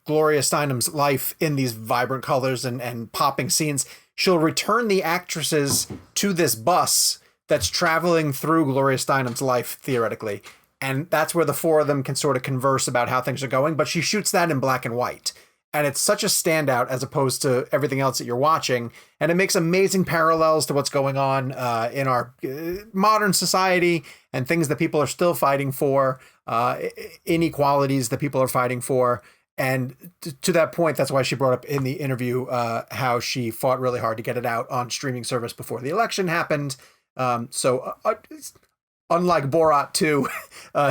Gloria Steinem's life in these vibrant colors and popping scenes, she'll return the actresses to this bus that's traveling through Gloria Steinem's life, theoretically. And that's where the 4 of them can sort of converse about how things are going. But she shoots that in black and white. And it's such a standout as opposed to everything else that you're watching. And it makes amazing parallels to what's going on in our modern society and things that people are still fighting for, inequalities that people are fighting for. And to that point, that's why she brought up in the interview how she fought really hard to get it out on streaming service before the election happened. So unlike Borat 2,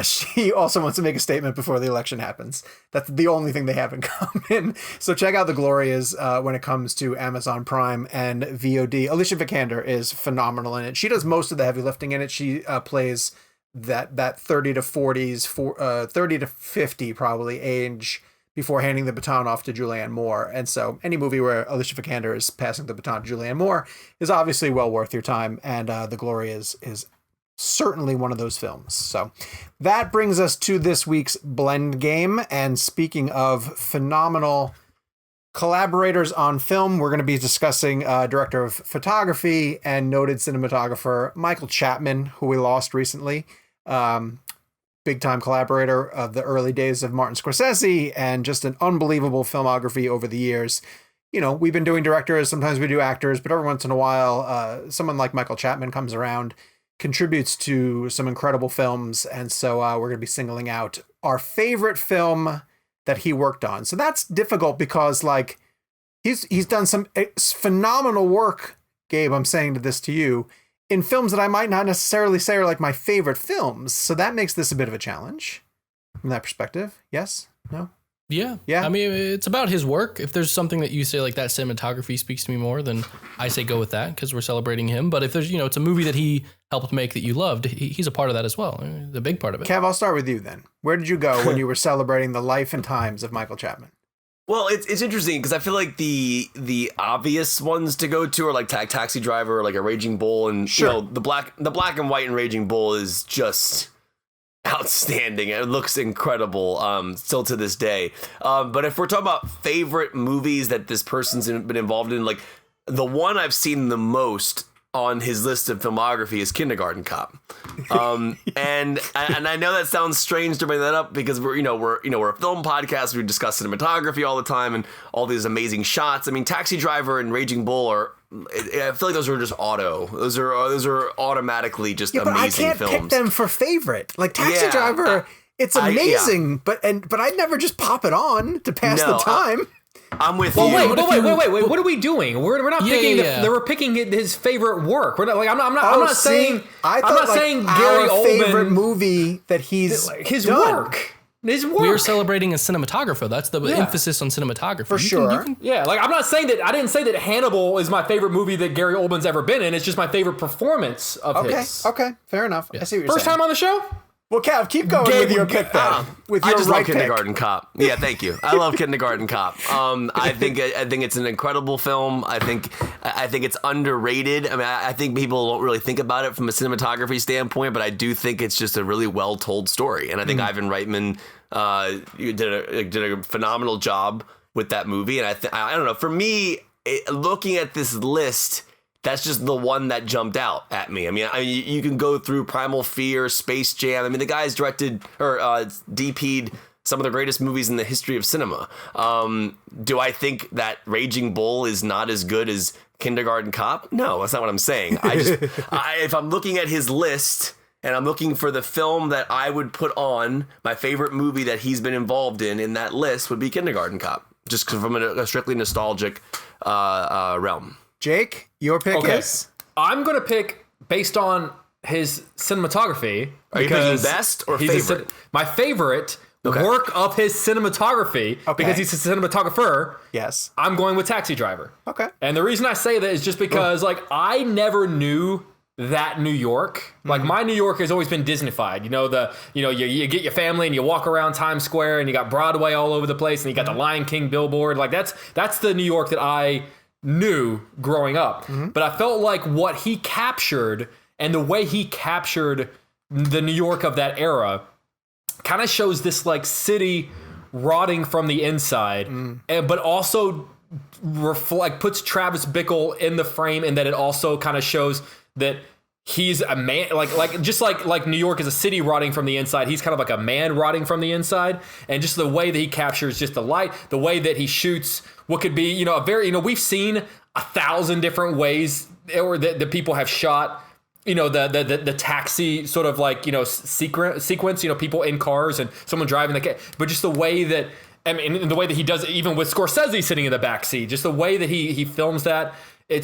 she also wants to make a statement before the election happens. That's the only thing they have in common. So check out the Glorias when it comes to Amazon Prime and VOD. Alicia Vikander is phenomenal in it. She does most of the heavy lifting in it. She plays that 30 to 40s, 30 to 50 probably age before handing the baton off to Julianne Moore. And so any movie where Alicia Vikander is passing the baton to Julianne Moore is obviously well worth your time. And The Glorias is certainly one of those films. So that brings us to this week's Blend Game. And speaking of phenomenal collaborators on film, we're going to be discussing director of photography and noted cinematographer Michael Chapman, who we lost recently. Big time collaborator of the early days of Martin Scorsese and just an unbelievable filmography over the years. You know, we've been doing directors, sometimes we do actors, but every once in a while, someone like Michael Chapman comes around, contributes to some incredible films. And so we're going to be singling out our favorite film that he worked on. So that's difficult because like he's done some phenomenal work, Gabe, I'm saying this to you, in films that I might not necessarily say are like my favorite films. So that makes this a bit of a challenge from that perspective. Yes? No? Yeah. Yeah. I mean, it's about his work. If there's something that you say like that cinematography speaks to me more, then I say go with that because we're celebrating him. But if there's, it's a movie that he helped make that you loved, he's a part of that as well. The big part of it. Kev, I'll start with you then. Where did you go when you were celebrating the life and times of Michael Chapman? Well, it's interesting because I feel like the obvious ones to go to are like Taxi Driver or like a Raging Bull, and sure. the black and white and Raging Bull is just outstanding. It looks incredible still to this day. But if we're talking about favorite movies that this person's been involved in, like the one I've seen the most on his list of filmography is Kindergarten Cop. And I know that sounds strange to bring that up because we're a film podcast. We discuss cinematography all the time and all these amazing shots. I mean, Taxi Driver and Raging Bull are I feel like those are just those are automatically just Yeah, but I amazing can't films. pick them for favorite. Like Taxi Yeah, Driver, it's amazing, but I'd never just pop it on to pass the time. I'm with Well, you. wait. What are we doing? We're not picking. They were picking his favorite work. We're not like I'm not saying. I thought, I'm not like, saying Gary our favorite Oldman movie that he's his done. work. His work. We were celebrating a cinematographer. That's the emphasis on cinematography. For sure. Yeah, like I'm not saying that. I didn't say that Hannibal is my favorite movie that Gary Oldman's ever been in. It's just my favorite performance of his. Okay, fair enough. I see what you're First saying. time on the show. Well, Cav, keep going with your pick then. With I your just right love pick. Kindergarten Cop. Yeah, thank you. I love Kindergarten Cop. I think it's an incredible film. I think it's underrated. I mean, I think people don't really think about it from a cinematography standpoint, but I do think it's just a really well told story. And I think Ivan Reitman did a phenomenal job with that movie. And I don't know. For me, looking at this list, that's just the one that jumped out at me. I mean, you can go through Primal Fear, Space Jam. I mean, the guy's directed or DP'd some of the greatest movies in the history of cinema. Do I think that Raging Bull is not as good as Kindergarten Cop? No, that's not what I'm saying. If I'm looking at his list and I'm looking for the film that I would put on, my favorite movie that he's been involved in that list would be Kindergarten Cop, just from a strictly nostalgic realm. Jake, your pick is? I'm going to pick based on his cinematography. Are you picking best or favorite? My favorite work of his cinematography, because he's a cinematographer. Yes. I'm going with Taxi Driver. Okay. And the reason I say that is just because, like, I never knew that New York. Like, my New York has always been Disneyfied. You get your family and you walk around Times Square and you got Broadway all over the place and you got the Lion King billboard. Like, that's the New York that I knew growing up. But I felt like what he captured and the way he captured the New York of that era kind of shows this like city rotting from the inside, but also puts Travis Bickle in the frame, and that it also kind of shows that he's a man, like New York is a city rotting from the inside. He's kind of like a man rotting from the inside, and just the way that he captures just the light, the way that he shoots what could be, we've seen 1,000 different ways or that people have shot, the taxi sort of like, sequence, people in cars and someone driving the car, but just the way that, and the way that he does it, even with Scorsese sitting in the back seat, just the way that he films that.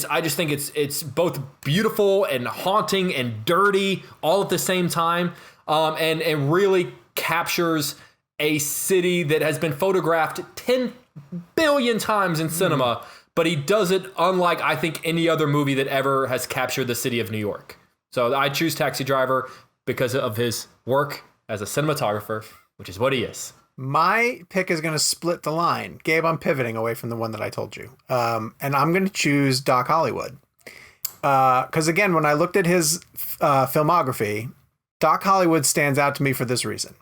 I just think it's both beautiful and haunting and dirty all at the same time, and really captures a city that has been photographed 10 billion times in cinema, but he does it unlike I think any other movie that ever has captured the city of New York. So I choose Taxi Driver because of his work as a cinematographer, which is what he is. My pick is going to split the line. Gabe, I'm pivoting away from the one that I told you. And I'm going to choose Doc Hollywood. Because again, when I looked at his filmography, Doc Hollywood stands out to me for this reason.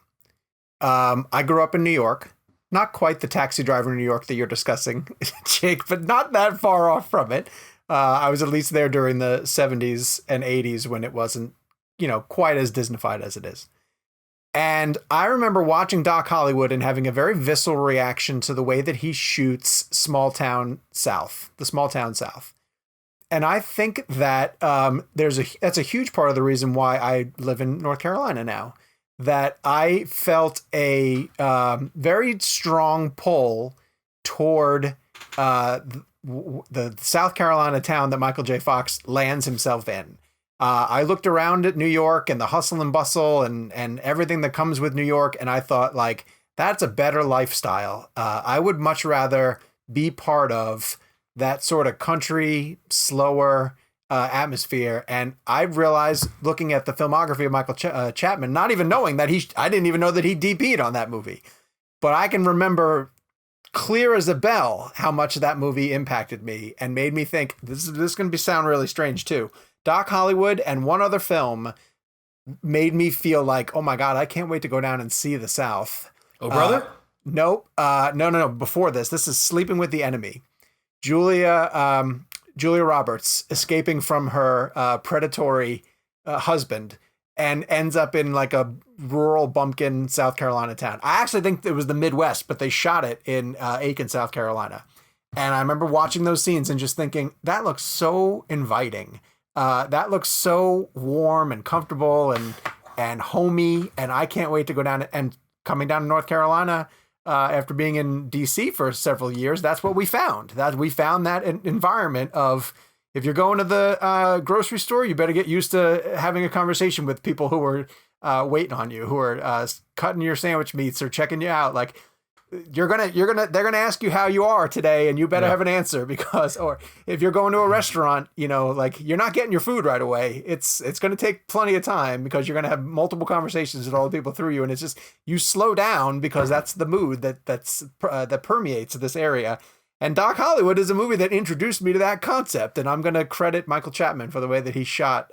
I grew up in New York. Not quite the Taxi Driver in New York that you're discussing, Jake, but not that far off from it. I was at least there during the 70s and 80s when it wasn't, quite as Disneyfied as it is. And I remember watching Doc Hollywood and having a very visceral reaction to the way that he shoots the small town South. And I think that that's a huge part of the reason why I live in North Carolina now. That I felt a very strong pull toward the South Carolina town that Michael J. Fox lands himself in. I looked around at New York and the hustle and bustle and everything that comes with New York, and I thought, like, that's a better lifestyle. I would much rather be part of that sort of country, slower atmosphere. And I realized, looking at the filmography of Michael Chapman, not even knowing that I didn't even know that he DP'd on that movie, but I can remember clear as a bell how much that movie impacted me and made me think, this is going to sound really strange too. Doc Hollywood and one other film made me feel like, oh my God, I can't wait to go down and see the South. Oh, brother? Nope. No. Before this is Sleeping with the Enemy. Julia Roberts escaping from her predatory husband and ends up in like a rural bumpkin South Carolina town. I actually think it was the Midwest, but they shot it in Aiken, South Carolina. And I remember watching those scenes and just thinking, that looks so inviting. That looks so warm and comfortable and homey. And I can't wait to go down and coming down to North Carolina after being in DC for several years. That's what we found. We found that environment of, if you're going to the grocery store, you better get used to having a conversation with people who are waiting on you, who are cutting your sandwich meats or checking you out. Like, they're gonna ask you how you are today, and you better have an answer, because, or if you're going to a restaurant, like, you're not getting your food right away. It's going to take plenty of time, because you're going to have multiple conversations with all the people through you, and it's just, you slow down, because that's the mood that permeates this area. And Doc Hollywood is a movie that introduced me to that concept, and I'm going to credit Michael Chapman for the way that he shot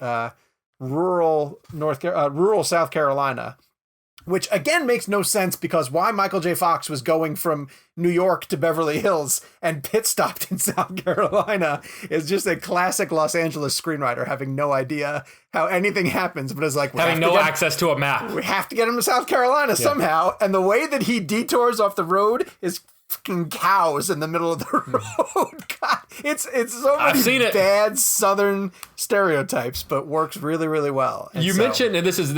rural South Carolina. Which, again, makes no sense, because why Michael J. Fox was going from New York to Beverly Hills and pit stopped in South Carolina is just a classic Los Angeles screenwriter having no idea how anything happens, but is like, having no access to a map. We have to get him to South Carolina somehow. And the way that he detours off the road is fucking cows in the middle of the road. God, it's so many bad Southern stereotypes, but works really, really well. And you mentioned, and this is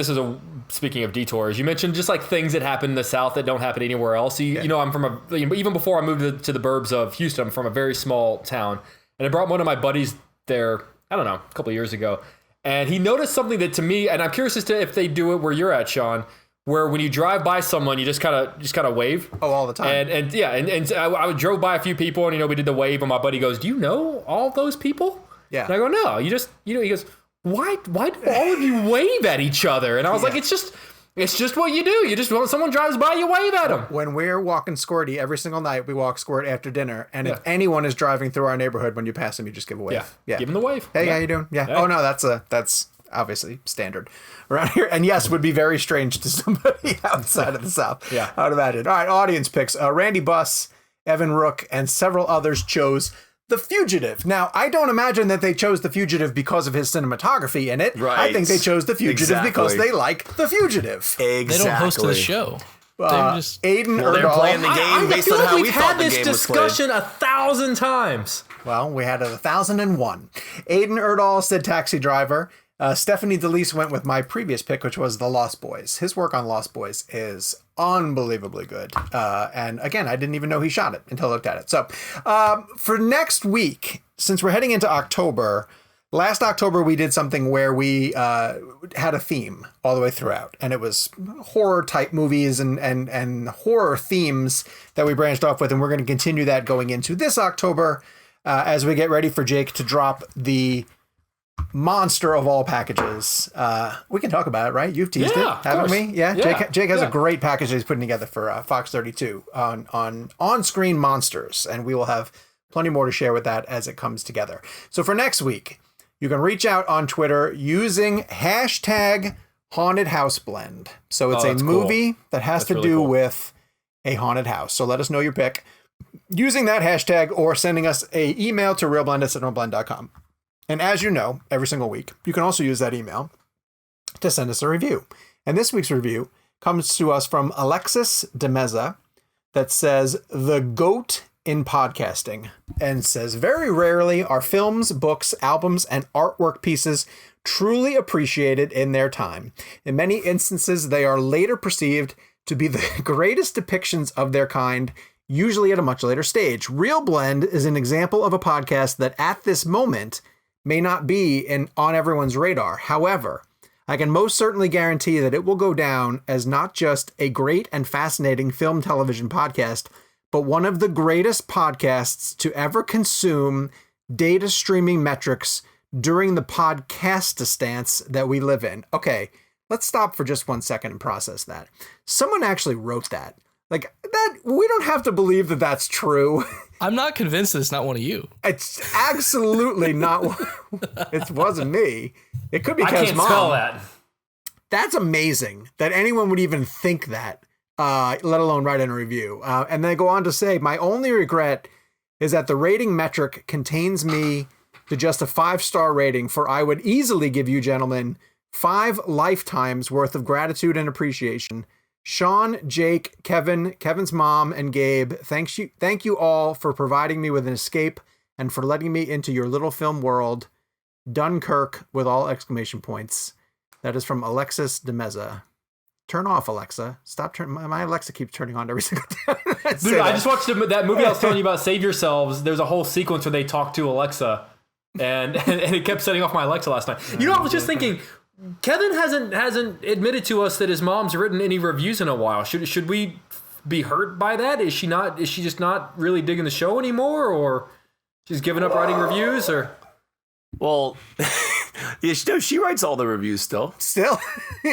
speaking of detours, you mentioned just like things that happen in the South that don't happen anywhere else. You know, I'm from even before I moved to the burbs of Houston, I'm from a very small town, and I brought one of my buddies there, I don't know, a couple of years ago, and he noticed something that, to me, and I'm curious as to if they do it where you're at, Sean, where when you drive by someone, you just kind of wave. Oh, all the time. And I drove by a few people, and we did the wave, and my buddy goes, "Do you know all those people?" Yeah. And I go, "No, you just he goes, Why do all of you wave at each other?" And I was like, it's just what you do. You just, when someone drives by, you wave at them. When we're walking Squirty every single night, we walk Squirt after dinner, and if anyone is driving through our neighborhood, when you pass them, you just give a wave. Yeah. Give them the wave. Hey, how you doing? Yeah. Oh no, that's obviously standard around here, and yes, would be very strange to somebody outside of the South. Yeah, I would imagine. All right, audience picks. Randy Buss, Evan Rook, and several others chose The Fugitive. Now, I don't imagine that they chose The Fugitive because of his cinematography in it. Right. I think they chose The Fugitive because they like The Fugitive. Exactly. They don't host the show. They're just Aiden they're Erdahl. playing the game based on how we thought the game was played. We've had this discussion 1,000 times. Well, we had it 1,001. Aiden Erdahl said Taxi Driver. Stephanie DeLise went with my previous pick, which was The Lost Boys. His work on Lost Boys is unbelievably good. And again, I didn't even know he shot it until I looked at it. So for next week, since we're heading into October, last October we did something where we had a theme all the way throughout. And it was horror type movies and horror themes that we branched off with. And we're going to continue that going into this October as we get ready for Jake to drop the monster of all packages. We can talk about it, right? You've teased it, haven't we? Yeah. Jake has a great package that he's putting together for Fox 32 on screen monsters, and we will have plenty more to share with that as it comes together. So for next week, you can reach out on Twitter using #HauntedHouseBlend. So it's a movie that has to do with a haunted house. So let us know your pick using that hashtag or sending us an email to realblend@cineblend.com. And as you know, every single week, you can also use that email to send us a review. And this week's review comes to us from Alexis Demeza that says, "The GOAT in podcasting," and says, "Very rarely are films, books, albums, and artwork pieces truly appreciated in their time. In many instances, they are later perceived to be the greatest depictions of their kind, usually at a much later stage. Real Blend is an example of a podcast that at this moment may not be on everyone's radar. However, I can most certainly guarantee that it will go down as not just a great and fascinating film television podcast, but one of the greatest podcasts to ever consume data streaming metrics during the podcastistance that we live in." Okay, let's stop for just 1 second and process that. Someone actually wrote that. Like, that, we don't have to believe that that's true. I'm not convinced that it's not one of you. It's absolutely not. It wasn't me. It could be Kev's mom. I can't spell that. That's amazing that anyone would even think that, let alone write in a review. And they go on to say, "My only regret is that the rating metric contains me to just a 5-star rating, for I would easily give you gentlemen 5 lifetimes worth of gratitude and appreciation. Sean, Jake, Kevin, Kevin's mom, and Gabe, thank you all for providing me with an escape and for letting me into your little film world. Dunkirk with all exclamation points. That is from Alexis Demeza. Turn off, Alexa. Stop turning. My Alexa keeps turning on every single time. Dude, I just watched that movie I was telling you about, Save Yourselves. There's a whole sequence where they talk to Alexa, and it kept setting off my Alexa last night. You know, I was just thinking, Kevin hasn't admitted to us that his mom's written any reviews in a while. Should we be hurt by that? Is she just not really digging the show anymore, or she's given up writing reviews, or? Well, yeah, she writes all the reviews still. Still?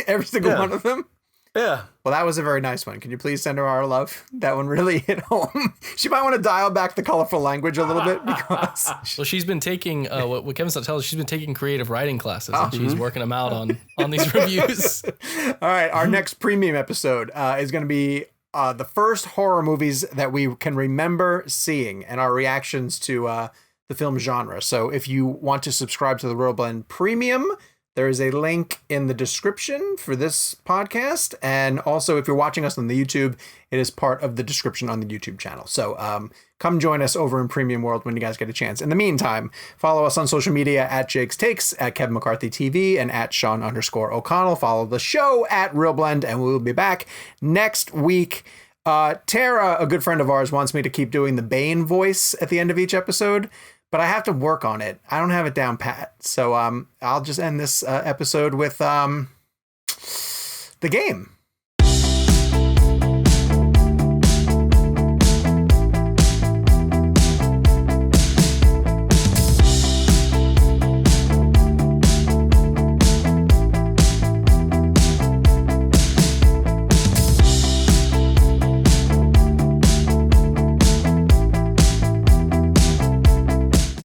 Every single one of them? Yeah. Well, that was a very nice one. Can you please send her our love? That one really hit home. She might want to dial back the colorful language a little bit because... Well, she's been taking, what Kevin's not telling us, she's been taking creative writing classes and she's working them out on these reviews. All right, our next premium episode is going to be the first horror movies that we can remember seeing and our reactions to the film genre. So if you want to subscribe to the Real Blend Premium, there is a link in the description for this podcast. And also, if you're watching us on the YouTube, it is part of the description on the YouTube channel. So come join us over in Premium World when you guys get a chance. In the meantime, follow us on social media at Jake's Takes, at Kevin McCarthy TV, and at Sean_O'Connell. Follow the show at Real Blend, and we'll be back next week. Tara, a good friend of ours, wants me to keep doing the Bane voice at the end of each episode, but I have to work on it. I don't have it down pat. So I'll just end this episode with the game.